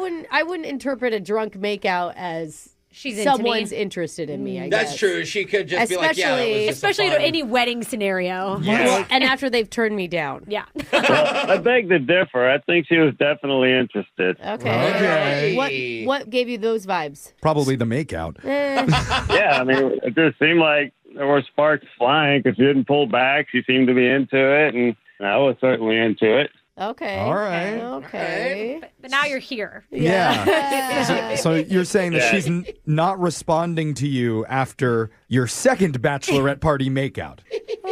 wouldn't interpret a drunk makeout as She's into me. someone's interested in me. I That's guess. true. She could just be like, yeah, that was just Especially a fun... to any wedding scenario. Yeah. And after they've turned me down. Yeah. Well, I beg to differ. I think she was definitely interested. Okay. Okay. What gave you those vibes? Probably the makeout. Yeah, I mean, it just seemed like there were sparks flying because she didn't pull back. She seemed to be into it, and I was certainly into it. Okay. All right. Okay. But now you're here. Yeah. So you're saying that Yeah. she's not responding to you after your second bachelorette party makeout.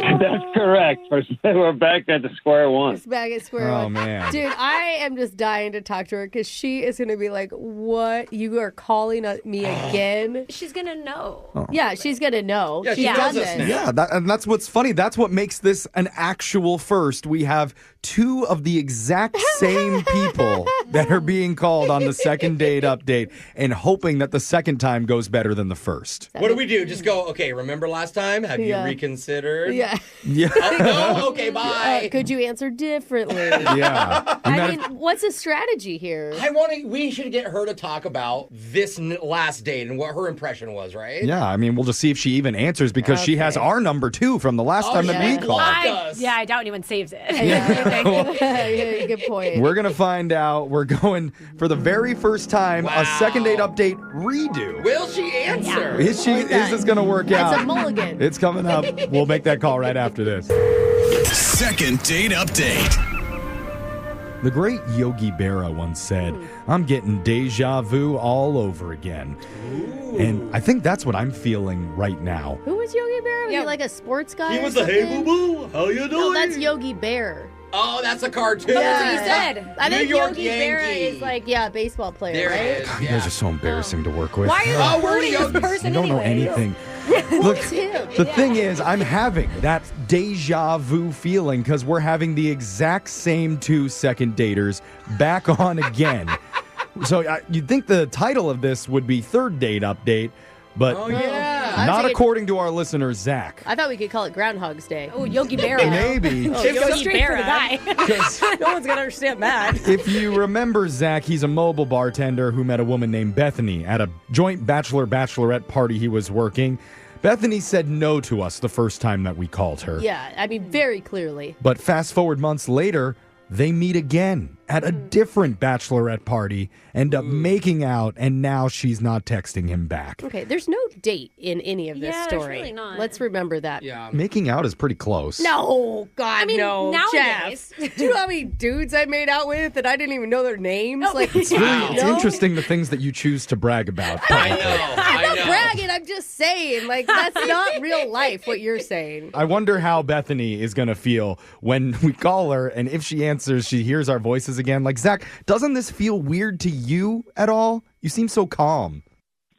That's correct. We're back at the square one. It's back at square Oh, one. man. Dude, I am just dying to talk to her because she is going to be like, what? You are calling me again? She's going to know. Yeah, she's going to know. Yeah, she She's knows done us this. now. Yeah, and that's what's funny. That's what makes this an actual first. We have two of the exact same people that are being called on the second date update and hoping that the second time goes better than the first. What do we do? Just go, okay, remember last time? Have you reconsidered? Yeah. Yeah. Oh, no? Okay, bye. Could you answer differently? Yeah. I mean, what's the strategy here? We should get her to talk about this last date and what her impression was, right? Yeah, I mean, we'll just see if she even answers because she has our number too from the last time that we called. I doubt anyone saves it. Yeah, good point. We're going to find out. We're going for the very first time a second date update redo. Will she answer? Is this going to work out? It's a mulligan. It's coming up. We'll make that call right after this. Second date update. The great Yogi Berra once said, I'm getting deja vu all over again. And I think that's what I'm feeling right now. Who was Yogi Bear? Was he like a sports guy? He or was the hey something? boo boo. How you doing? No, that's Yogi Bear. Oh, that's a cartoon. That's what he said. I think New York Yogi Berra Yankee. is like, a baseball player, There right? it is. God, you guys are so embarrassing to work with. Why are you Oh, we're recruiting this Yogis. person You don't know anyway? anything. Look, him. the thing is, I'm having that deja vu feeling because we're having the exact same two second daters back on again. So you'd think the title of this would be Third Date Update, but not according to our listener, Zach. I thought we could call it Groundhog's Day. Oh, Yogi Berra. Maybe. Oh, Yogi Yogi straight for the guy. No one's going to understand that. If you remember Zach, he's a mobile bartender who met a woman named Bethany at a joint bachelorette party he was working. Bethany said no to us the first time that we called her. Yeah, I mean, very clearly. But fast forward months later, they meet again at a different bachelorette party, end up making out, and now she's not texting him back. Okay, there's no date in any of this Yeah, story. there's really not. Let's remember that. Yeah. Making out is pretty close. No, God, I mean, no. nowadays. Jeff, do you know how many dudes I made out with that I didn't even know their names? Oh. Like, It's interesting the things that you choose to brag about. I know. I'm not bragging. I'm just saying. Like, that's not real life, what you're saying. I wonder how Bethany is going to feel when we call her, and if she answers, she hears our voices again. Like, Zach, doesn't this feel weird to you at all? You seem so calm.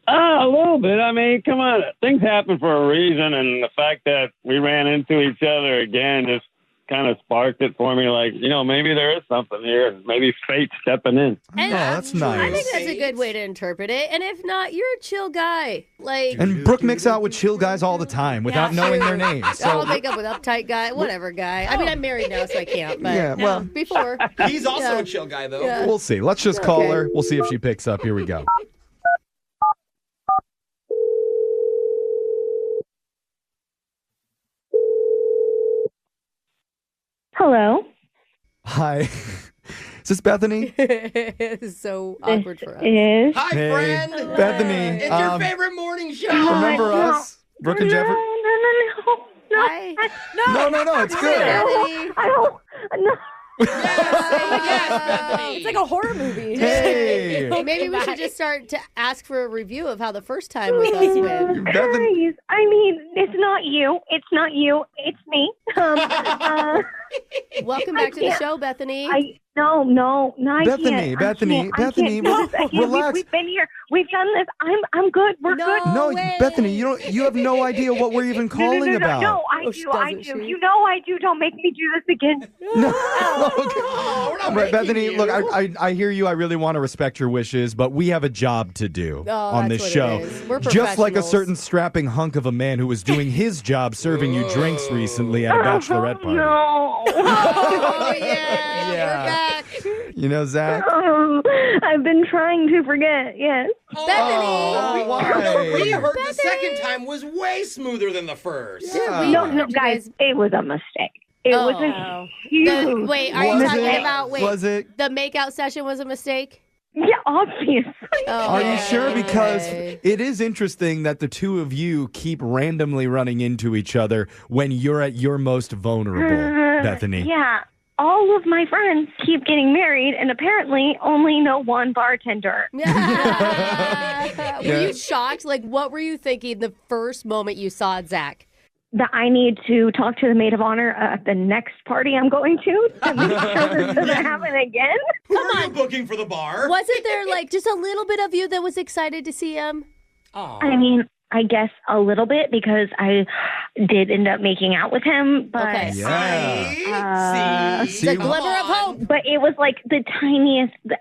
A little bit. I mean, come on. Things happen for a reason, and the fact that we ran into each other again just kind of sparked it for me. Like, maybe there is something here. Maybe fate stepping in. And that's I nice. think that's a good way to interpret it. And if not, you're a chill guy. Like, And Brooke makes out with chill guys all the time without knowing their names. I'll So make up with uptight guy, whatever guy. I mean, I'm married now, so I can't. But Yeah, well- before. He's also a chill guy, though. Yeah. we'll see. Let's just call her. We'll see if she picks up. Here we go. Hello. Hi. Is this Bethany? This is so awkward for us. Is Hi, Hey, friend. Bethany. It's your favorite morning show. Remember us? Brooke and Jeffrey? Hi. No, it's good. Bethany. I don't. No. It's like a horror movie. Hey. Maybe we should just start to ask for a review of how the first time with us went. Guys, I mean, it's not you. It's not you. It's me. Welcome back to the show, Bethany. No, I Bethany, can't. Bethany, Bethany, relax. We've been here. We've done this. I'm good. We're good. No, Bethany, you have no idea what we're even calling about. No, I do. I do. You know I do. Don't make me do this again. No. All right, Bethany, look, I hear you. I really want to respect your wishes, but we have a job to do on that's this what show. it is. We're Just like a professionals. certain strapping hunk of a man who was doing his job serving you drinks recently at a bachelorette party. No. Oh, yeah. Yeah. We're back. You know, Zach? I've been trying to forget. Yes. Bethany. Why? We heard the second time was way smoother than the first. No, guys, it was a mistake. It was a huge. Wait, are you Was talking it? about, Was it? the makeout session was a mistake? Yeah, obviously. Are you sure? Because it is interesting that the two of you keep randomly running into each other when you're at your most vulnerable, Bethany. Yeah. All of my friends keep getting married and apparently only know one bartender. Were you shocked? Like, what were you thinking the first moment you saw Zach? that I need to talk to the maid of honor at the next party I'm going to make sure this doesn't happen again. Who are you booking for the bar? Wasn't there like just a little bit of you that was excited to see him? I mean, I guess a little bit because I did end up making out with him, but Okay. Yeah. See? The glimmer of hope. But it was like the tiniest. The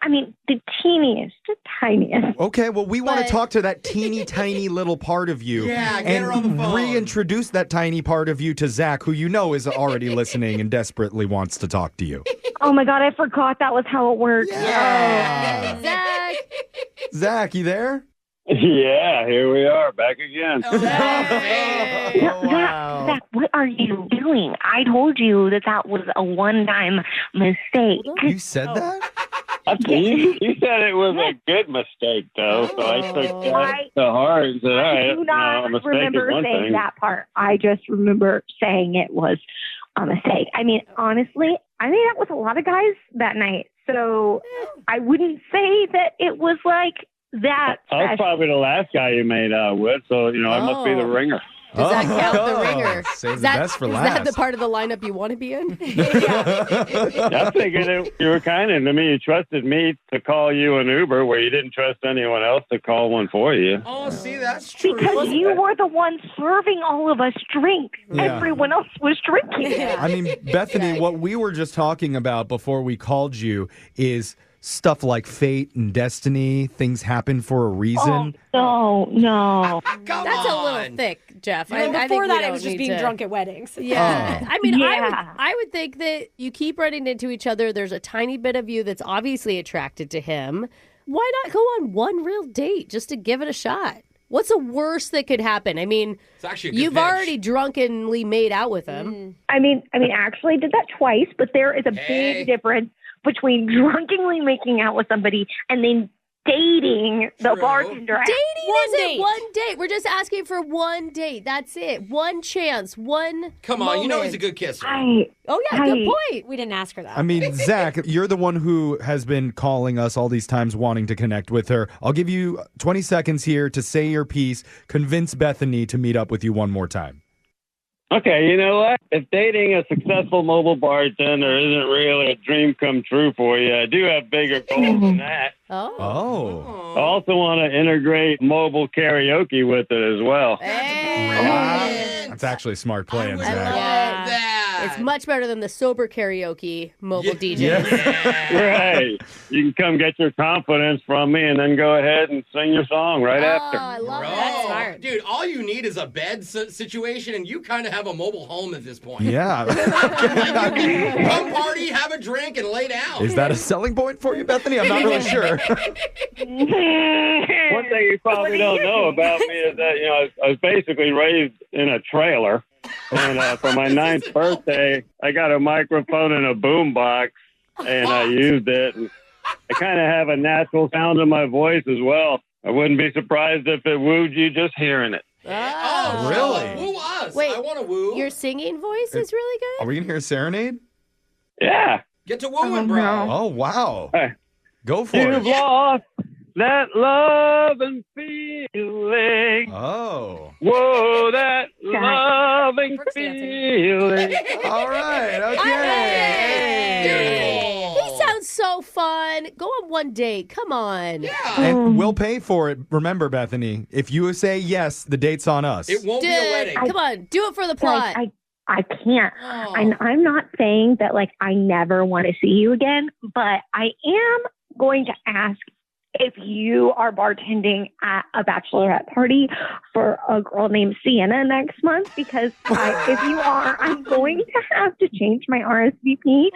tiniest. Okay, well, we want to talk to that teeny tiny little part of you. Yeah, get and her on the phone. reintroduce that tiny part of you to Zach, who you know is already listening and desperately wants to talk to you. Oh my God, I forgot that was how it works. Yeah. Zach. Zach, you there? Yeah, here we are, back again. Zach, what are you doing? I told you that was a one-time mistake. You said that? You said it was a good mistake, though, so I took that to heart and said, all right, I do not a mistake remember is one saying thing. that part. I just remember saying it was a mistake. I mean, honestly, I made out with a lot of guys that night, so I wouldn't say that it was like that. I was probably the last guy you made out with, so, I must be the ringer. Does that count, the ringer? Save Is the that, best for is last. that the part of the lineup you want to be in? I figured you were kind of to me. You trusted me to call you an Uber where you didn't trust anyone else to call one for you. Oh, see, that's true. Because you were the one serving all of us drinks. Yeah. Everyone else was drinking. I mean, Bethany, what we were just talking about before we called you is stuff like fate and destiny. Things happen for a reason. Oh, no. That's a little thick, Jeff. Before I think we that, it don't was just need being to- drunk at weddings. Yeah. I mean, Yeah. I would think that you keep running into each other. There's a tiny bit of you that's obviously attracted to him. Why not go on one real date just to give it a shot? What's the worst that could happen? I mean, It's actually a good you've pitch. already drunkenly made out with him. I mean, actually did that twice, but there is a big difference between drunkenly making out with somebody and then dating the bartender. Dating One isn't date. one date. We're just asking for one date. That's it. One chance. One Come on, you know he's a moment. good kisser. Oh, yeah, good point. We didn't ask her that. I mean, Zach, you're the one who has been calling us all these times wanting to connect with her. I'll give you 20 seconds here to say your piece. Convince Bethany to meet up with you one more time. Okay, you know what? If dating a successful mobile bartender isn't really a dream come true for you, I do have bigger goals than that. Oh. I also want to integrate mobile karaoke with it as well. That's actually a smart plan, I Zach. love that. It's much better than the sober karaoke mobile DJ. Right. You can come get your confidence from me and then go ahead and sing your song right after. I love Bro, that. smart. Dude, all you need is a bed situation, and you kind of have a mobile home at this point. Yeah. Come party, have a drink, and lay down. Is that a selling point for you, Bethany? I'm not really sure. One thing you probably don't know about me is that, I was basically raised in a trailer. And for my 9th birthday, I got a microphone and a boom box, and I used it. And I kind of have a natural sound in my voice as well. I wouldn't be surprised if it wooed you just hearing it. Oh, really? Woo us. Wait, I want to woo. Your singing voice is really good? Are we going to hear a serenade? Yeah. Get to wooing, bro. Oh, wow. Hey. Go for You've it. lost that love and feeling. Oh. Whoa, that loving feeling. All right. Okay. He sounds so fun. Go on one date. Come on. And we'll pay for it. Remember, Bethany, if you say yes, the date's on us. It won't be a wedding. Come on. Do it for the plot. I can't. I'm not saying that I never want to see you again, but I am going to ask if you are bartending at a bachelorette party for a girl named Sienna next month, because if you are, I'm going to have to change my RSVP.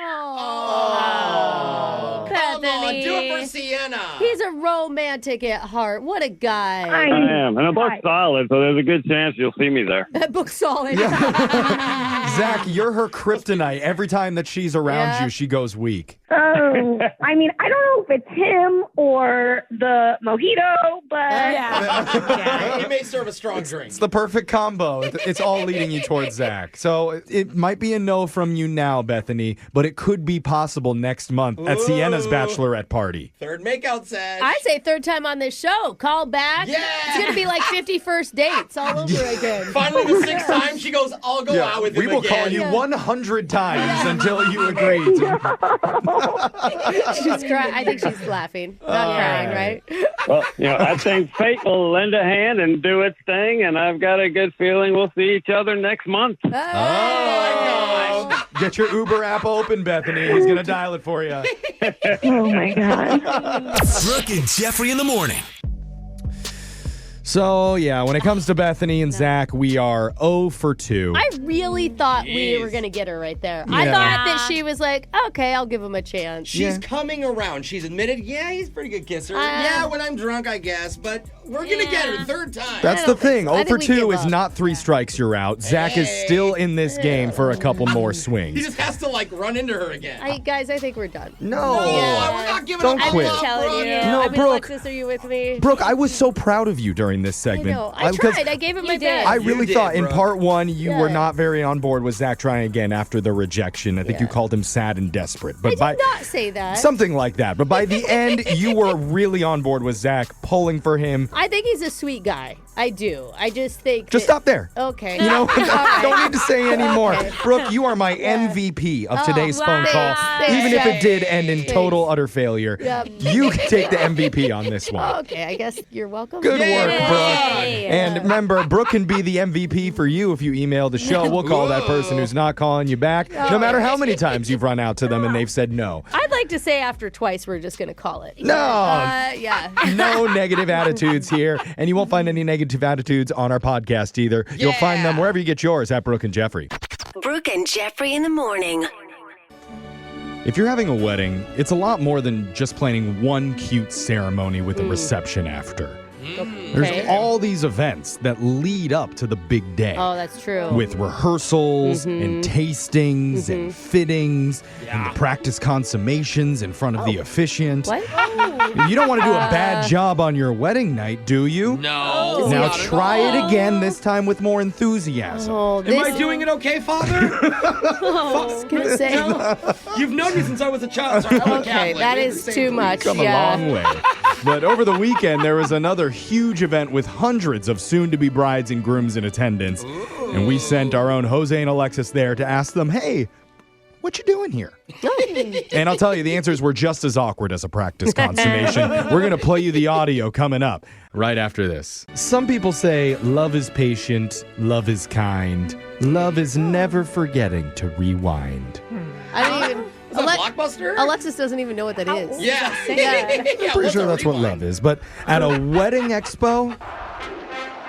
Oh, come on, do it for Sienna. He's a romantic at heart. What a guy. I am. And I'm both solid, so there's a good chance you'll see me there. That book's solid. Zach, you're her kryptonite. Every time that she's around you, she goes weak. Oh, I mean, I don't know if it's him or the mojito, but It may serve a strong drink. It's the perfect combo. It's all leading you towards Zach. So it might be a no from you now, Bethany, but it could be possible next month at Sienna's Jazz bachelorette party. Third makeout sesh. I say third time on this show. Call back. Yeah. It's going to be like 50 first dates all over again. Finally, the sixth time, she goes, I'll go out with him We will again. call you 100 times until you agree to. She's crying. I think she's laughing. Not crying, right? Well, I think fate will lend a hand and do its thing, and I've got a good feeling we'll see each other next month. Oh, my gosh. Get your Uber app open, Bethany. He's going to dial it for you. Oh, my God. Brooke and Jeffrey in the morning. So, yeah, when it comes to Bethany and Zach, we are 0 for 2. I really thought we were going to get her right there. I thought that she was like, okay, I'll give him a chance. She's coming around. She's admitted, he's a pretty good kisser. When I'm drunk, I guess. But we're going to get her third time. That's the thing. 0 for 2 is up. not 3 strikes, you're out. Zach is still in this game for a couple more swings. He just has to, run into her again. Guys, I think we're done. No. We're not giving Don't up. quit. I'm telling you. No, Brooke. Alexis, are you with me? Brooke, I was so proud of you during this segment. I know. I tried. I gave it my best. I really thought in Brooke. part 1 you were not very on board with Zach trying again after the rejection. I think you called him sad and desperate. But I did not say that. Something like that. But by the end, you were really on board with Zach, pulling for him. I think he's a sweet guy. I do. I just think. Just stop there. Okay. You know, right. don't need to say any more. Okay. Brooke, you are my MVP of today's phone call. Thanks. Even if it did end in total, utter failure, you can take the MVP on this one. Okay, I guess you're welcome. Good work, Brooke. And remember, Brooke can be the MVP for you if you email the show. We'll call that person who's not calling you back, no matter how many times you've run out to them and they've said no. I'd like to say after twice, we're just going to call it. No. Yeah. No negative attitudes here. And you won't find any negative attitudes on our podcast either. You'll find them wherever you get yours at Brooke and Jeffrey. Brooke and Jeffrey in the morning. If you're having a wedding, it's a lot more than just planning one cute ceremony with a reception after. There's all these events that lead up to the big day. Oh, that's true. With rehearsals and tastings and fittings and the practice consummations in front of the officiant. What? You don't want to do a bad job on your wedding night, do you? No. Now try it again, this time with more enthusiasm. Am I doing it okay, Father? I was going to say. You've known me since I was a child. Sorry, I'm a Okay, Catholic. that We're is the too same much. Come a long way. But over the weekend, there was another huge event with hundreds of soon-to-be brides and grooms in attendance. And we sent our own Jose and Alexis there to ask them, hey, what you doing here? And I'll tell you, the answers were just as awkward as a practice consummation. We're going to play you the audio coming up right after this. Some people say love is patient, love is kind, love is never forgetting to rewind. I don't even. Is that Blockbuster? Alexis doesn't even know what that is. Yeah. I'm pretty sure that's what love is. But at a wedding expo,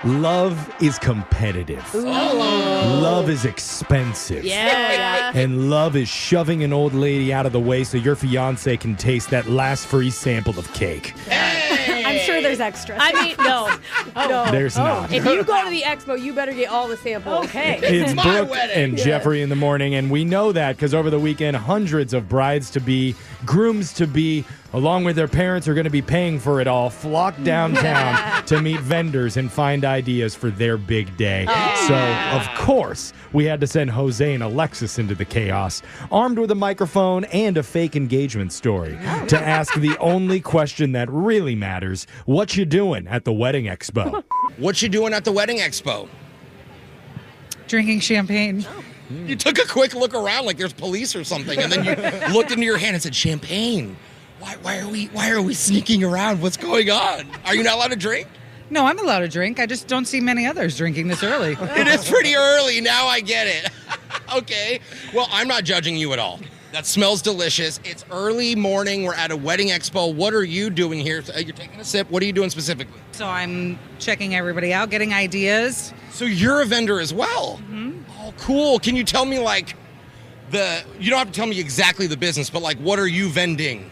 love is competitive. Love is expensive. Yeah. And love is shoving an old lady out of the way so your fiance can taste that last free sample of cake. I'm sure there's extras. I mean, no. No. There's not. If you go to the expo, you better get all the samples. Okay. It's my Brooke wedding. and Jeffrey in the morning, and we know that because over the weekend, hundreds of brides-to-be, grooms-to-be, along with their parents are going to be paying for it all, flock downtown to meet vendors and find ideas for their big day. So, of course, we had to send Jose and Alexis into the chaos, armed with a microphone and a fake engagement story, to ask the only question that really matters, what you doing at the wedding expo? What you doing at the wedding expo? Drinking champagne. You took a quick look around like there's police or something, and then you looked into your hand and said, champagne. Why are we sneaking around? What's going on? Are you not allowed to drink? No, I'm allowed to drink. I just don't see many others drinking this early. It is pretty early. Now I get it. Okay. Well, I'm not judging you at all. That smells delicious. It's early morning. We're at a wedding expo. What are you doing here? You're taking a sip. What are you doing specifically? So I'm checking everybody out, getting ideas. So you're a vendor as well? Mm-hmm. Oh, cool. Can you tell me, like, you don't have to tell me exactly the business, but, like, what are you vending?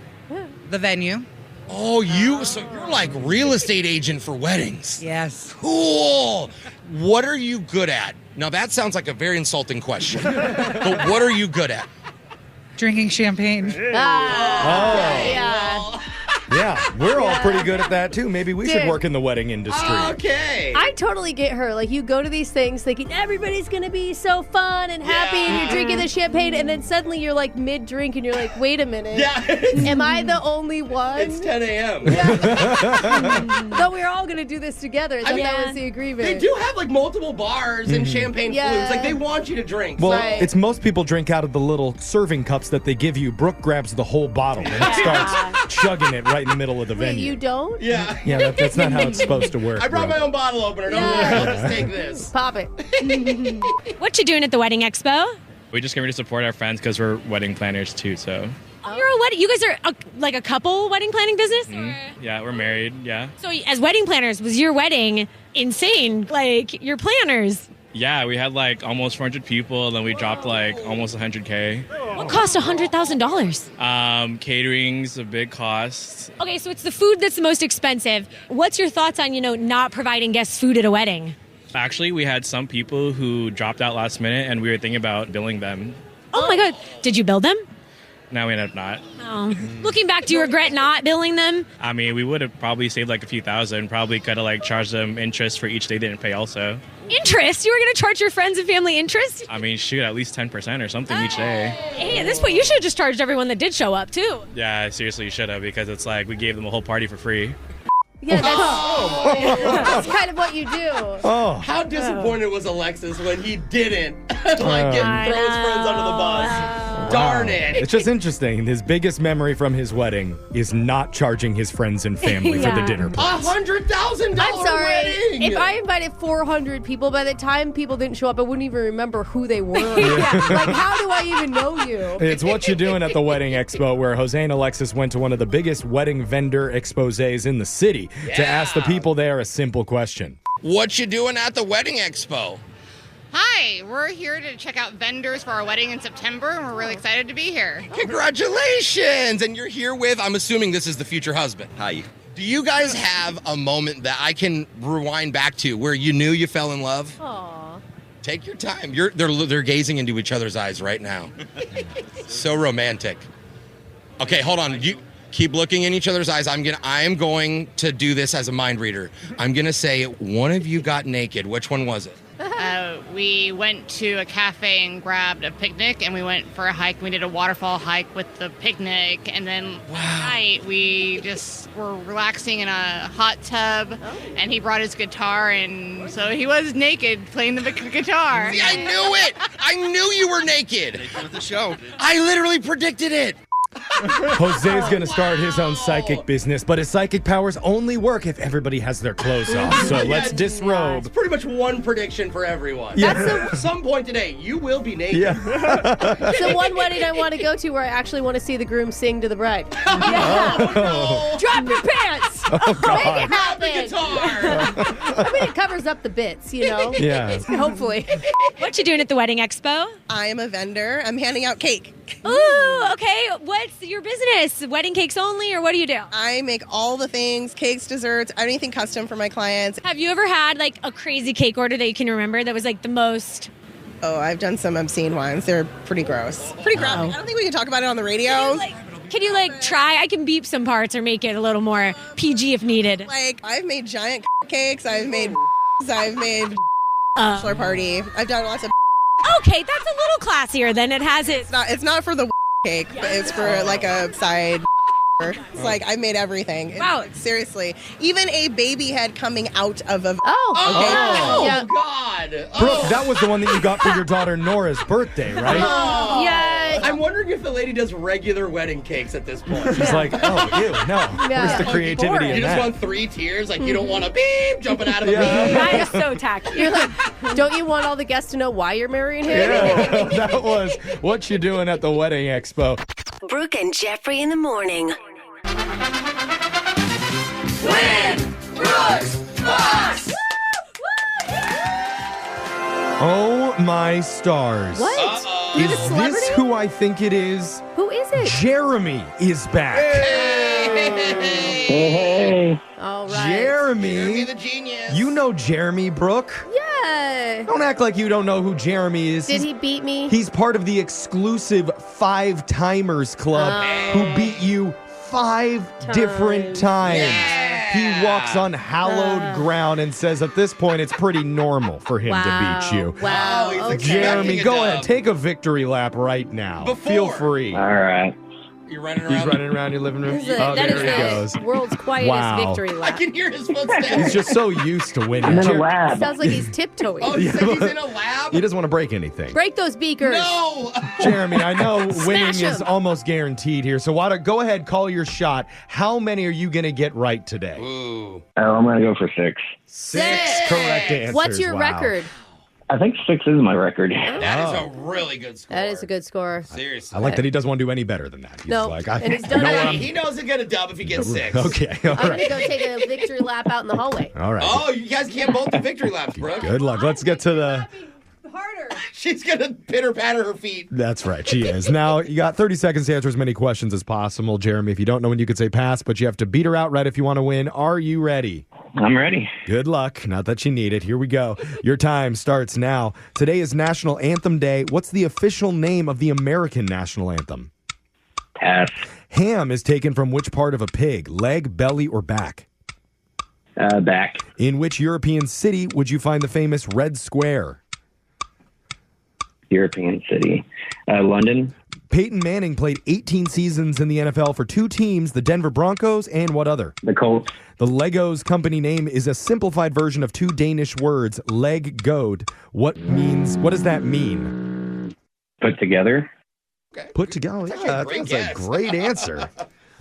The venue. Oh, so you're like real estate agent for weddings. Yes. Cool. What are you good at? Now, that sounds like a very insulting question. But what are you good at? Drinking champagne. Yeah, Yeah, we're all pretty good at that, too. Maybe we should work in the wedding industry. Okay. I totally get her. Like, you go to these things thinking everybody's going to be so fun and happy, and you're drinking the champagne, and then suddenly you're like mid-drink, and you're like, wait a minute. Yeah. Am I the only one? It's 10 a.m. No, we're all going to do this together. That was the agreement. They do have like multiple bars and champagne flutes. Like they want you to drink. Well, it's most people drink out of the little serving cups that they give you. Brooke grabs the whole bottle and starts chugging it right in the middle of the venue. You don't? Yeah. Yeah, that's not how it's supposed to work. I brought my own bottle opener. Don't worry, I'll just take this. Pop it. What you doing at the wedding expo? We just came here to support our friends because we're wedding planners too, so. You're a wedding. You guys are like a couple wedding planning business? Yeah, we're married, yeah. So as wedding planners, was your wedding insane? Like, your planners? Yeah, we had like almost 400 people, and then we dropped like almost 100K. What cost $100,000? Catering's a big cost. Okay, so it's the food that's the most expensive. What's your thoughts on, not providing guests food at a wedding? Actually, we had some people who dropped out last minute, and we were thinking about billing them. Oh my God. Did you bill them? No, we ended up not. Oh. Looking back, do you regret not billing them? I mean, we would have probably saved like a few thousand. Probably could have like charged them interest for each they didn't pay also. Interest? You were going to charge your friends and family interest? I mean, shoot, at least 10% or something each day. Hey, at this point, you should have just charged everyone that did show up, too. Yeah, seriously, you should have, because it's like we gave them a whole party for free. Yeah, that's kind of what you do. Oh. How disappointed was Alexis when he didn't throw his friends under the bus? Darn it. It's just interesting. His biggest memory from his wedding is not charging his friends and family for the dinner plates. $100,000 I'm sorry. wedding. If I invited 400 people, by the time people didn't show up, I wouldn't even remember who they were. Like, how do I even know you? It's What You Doing at the Wedding Expo, where Jose and Alexis went to one of the biggest wedding vendor exposés in the city to ask the people there a simple question. What you doing at the wedding expo? Hi, we're here to check out vendors for our wedding in September, and we're really excited to be here. Congratulations! And you're here with, I'm assuming this is the future husband. Hi. Do you guys have a moment that I can rewind back to where you knew you fell in love? Aww. Take your time. They're gazing into each other's eyes right now. So romantic. Okay, hold on. You keep looking in each other's eyes. I am going to do this as a mind reader. I'm gonna say one of you got naked. Which one was it? We went to a cafe and grabbed a picnic, and we went for a hike. We did a waterfall hike with the picnic, and then night we just were relaxing in a hot tub, and he brought his guitar, and so he was naked playing the guitar. See, I knew it! I knew you were naked! Naked at the show. I literally predicted it! Jose's going to start his own psychic business, but his psychic powers only work if everybody has their clothes off. So let's disrobe. It's pretty much one prediction for everyone. Yeah. At some point today, you will be naked. Yeah. So one wedding I want to go to where I actually want to see the groom sing to the bride. No. Drop your pants! Oh, God. Make it happen! Guitar. I mean, it covers up the bits, Yeah. Hopefully. What you doing at the wedding expo? I am a vendor. I'm handing out cake. Ooh, okay. What's your business? Wedding cakes only, or what do you do? I make all the things, cakes, desserts, anything custom for my clients. Have you ever had like a crazy cake order that you can remember that was like the most? Oh, I've done some obscene ones. They're pretty gross. Pretty graphic. I don't think we can talk about it on the radio. Can you try? I can beep some parts or make it a little more PG if needed. I've made giant cakes. I've made bachelor party. I've done lots of. Okay, that's a little classier than it has it. It's not for the cake, but it's for like a side. It's like I made everything. Wow. Seriously. Even a baby head coming out of a. Oh, God. Brooke, that was the one that you got for your daughter Nora's birthday, right? Yeah. I'm wondering if the lady does regular wedding cakes at this point. She's like, oh, ew, no. Where's the creativity in You just that? want 3 tears? Like, you don't want a beep jumping out of a beep? That is so tacky. You're like, don't you want all the guests to know why you're marrying him? Yeah, that was What You Doing at the Wedding Expo. Brooke and Jeffrey in the morning. Win! Brooks! Box! Oh, my stars. What? Is this who I think it is? Who is it? Jeremy is back. Hey. All right. Jeremy the genius. You know Jeremy, Brooke. Yeah. Don't act like you don't know who Jeremy is. Did he beat me? He's part of the exclusive 5 Timers Club who beat you 5 different times. He walks on hallowed ground and says at this point it's pretty normal for him to beat you. Wow. Okay. Jeremy, go ahead. Take a victory lap right now. Feel free. All right. You're running He's around. running around your living room. That there he goes. is the world's quietest Wow. victory I lap. can hear his footsteps. He's just so used to winning. I'm in a lab. Sounds like he's tiptoeing. Oh, you said he's in a lab? He doesn't want to break anything. Break those beakers. No! Jeremy, I know winning Smash is 'em. almost guaranteed here, so go ahead, call your shot. How many are you going to get right today? Ooh. I'm going to go for 6. 6 correct answers. What's your Wow. record? I think 6 is my record. That is a really good score. That is a good score. Seriously. I like that he doesn't want to do any better than that. He's No, like, and he's done you know it. what, I'm- He knows he'll get a dub if he gets 6. Okay, all I'm going right. to go take a victory lap out in the hallway. All right. Oh, you guys can't both do victory laps, bro. Good luck. Let's get to the... She's going to pitter-patter her feet. That's right, she is. Now, you got 30 seconds to answer as many questions as possible. Jeremy, if you don't know when, you could say pass, but you have to beat her outright if you want to win. Are you ready? I'm ready. Good luck. Not that you need it. Here we go. Your time starts now. Today is National Anthem Day. What's the official name of the American National Anthem? Pass. Ham is taken from which part of a pig? Leg, belly, or back? Back. In which European city would you find the famous Red Square? European city. London. Peyton Manning played 18 seasons in the NFL for 2 teams, the Denver Broncos and what other? The Colts. The Legos company name is a simplified version of 2 Danish words, leg god. What does that mean? Put together. Put together. That's Yeah, actually a great that's a guess. great answer.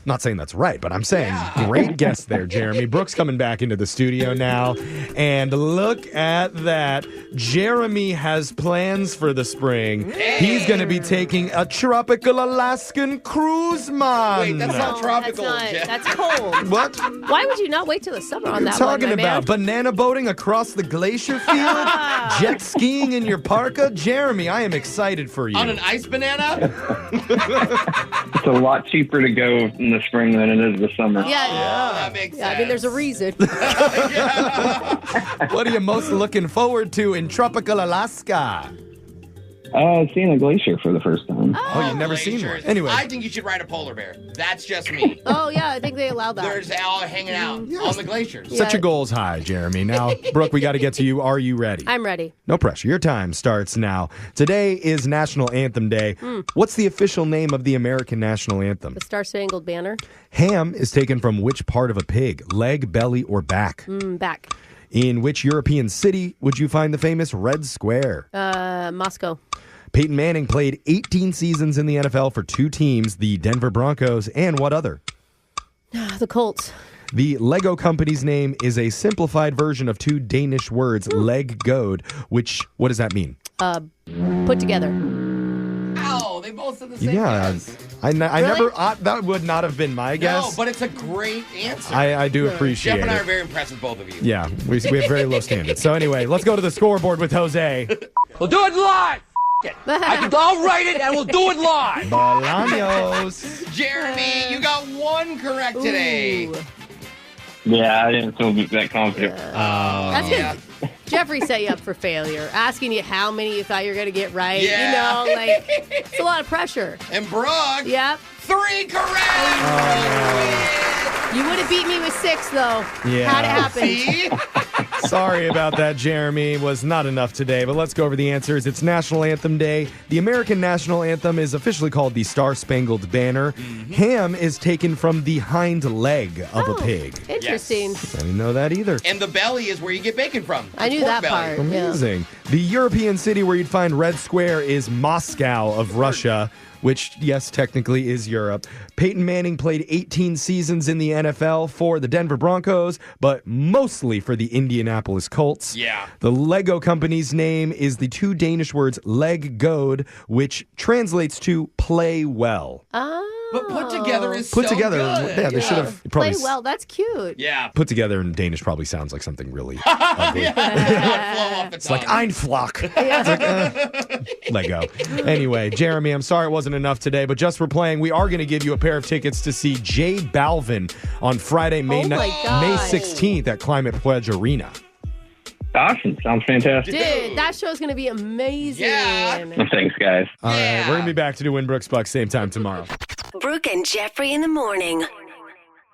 I'm not saying that's right, but I'm saying great guess there, Jeremy. Brooke's coming back into the studio now. And look at that. Jeremy has plans for the spring. He's going to be taking a tropical Alaskan cruise, man. Wait, that's not tropical, Jeff. That's cold. What? Why would you not wait till the summer on that Talking one, my about man? banana boating across the glacier field, jet skiing in your parka. Jeremy, I am excited for you. On an ice banana? It's a lot cheaper to go in the spring than it is the summer. Yeah. That makes sense. I mean, there's a reason. What are you most looking forward to in tropical Alaska? Seeing a glacier for the first time. Oh, you've never seen one. Glaciers. Anyway. I think you should ride a polar bear. That's just me. Oh, yeah, I think they allow that. They're just all hanging out on the glaciers. Set your goals high, Jeremy. Now, Brooke, we got to get to you. Are you ready? I'm ready. No pressure. Your time starts now. Today is National Anthem Day. What's the official name of the American National Anthem? The Star Spangled Banner. Ham is taken from which part of a pig? Leg, belly, or back? Back. In which European city would you find the famous Red Square? Moscow. Peyton Manning played 18 seasons in the NFL for 2 teams, the Denver Broncos and what other? The Colts. The Lego company's name is a simplified version of 2 Danish words, leg god, what does that mean? Put together. Ow, they both said the same Yeah, guess. I Really? never, that would not have been my guess. No, but it's a great answer. I do appreciate Jeff and I it. are very impressed with both of you. Yeah, we have very low standards. So anyway, let's go to the scoreboard with Jose. We'll do it live. I'll write it and we'll do it live. Bolaños. Jeremy, you got 1 correct today. Ooh. Yeah, I didn't feel that confident. That's good. Jeffrey set you up for failure, asking you how many you thought you were going to get right. Yeah. You know, like, it's a lot of pressure. And Brooke, Yep. 3 correct. You would have beat me with 6, though. Yeah. Had it happen. See? Sorry about that, Jeremy. Was not enough today, but let's go over the answers. It's National Anthem Day. The American National Anthem is officially called the Star Spangled Banner. Ham is taken from the hind leg of a pig. Interesting. Yes. I didn't know that either. And the belly is where you get bacon from. I knew Pork that belly. part. Amazing. The European city where you'd find Red Square is Moscow of Russia, which, yes, technically is Europe. Peyton Manning played 18 seasons in the NFL for the Denver Broncos, but mostly for the Indianapolis Colts. Yeah. The Lego company's name is the 2 Danish words leg god, which translates to play well. But put together is Put so together, good. yeah, they should have probably Play well. That's cute. Yeah. put together in Danish probably sounds like something really ugly. It's like Einflock. It's like, Lego. Anyway, Jeremy, I'm sorry it wasn't enough today, but just for playing, we are going to give you a pair of tickets to see J Balvin on Friday, May 16th at Climate Pledge Arena. Awesome. Sounds fantastic. Dude, that show's going to be amazing. Well, thanks, guys. All right, we're going to be back to do Winbrook's Bucks same time tomorrow. Brooke and Jeffrey in the morning.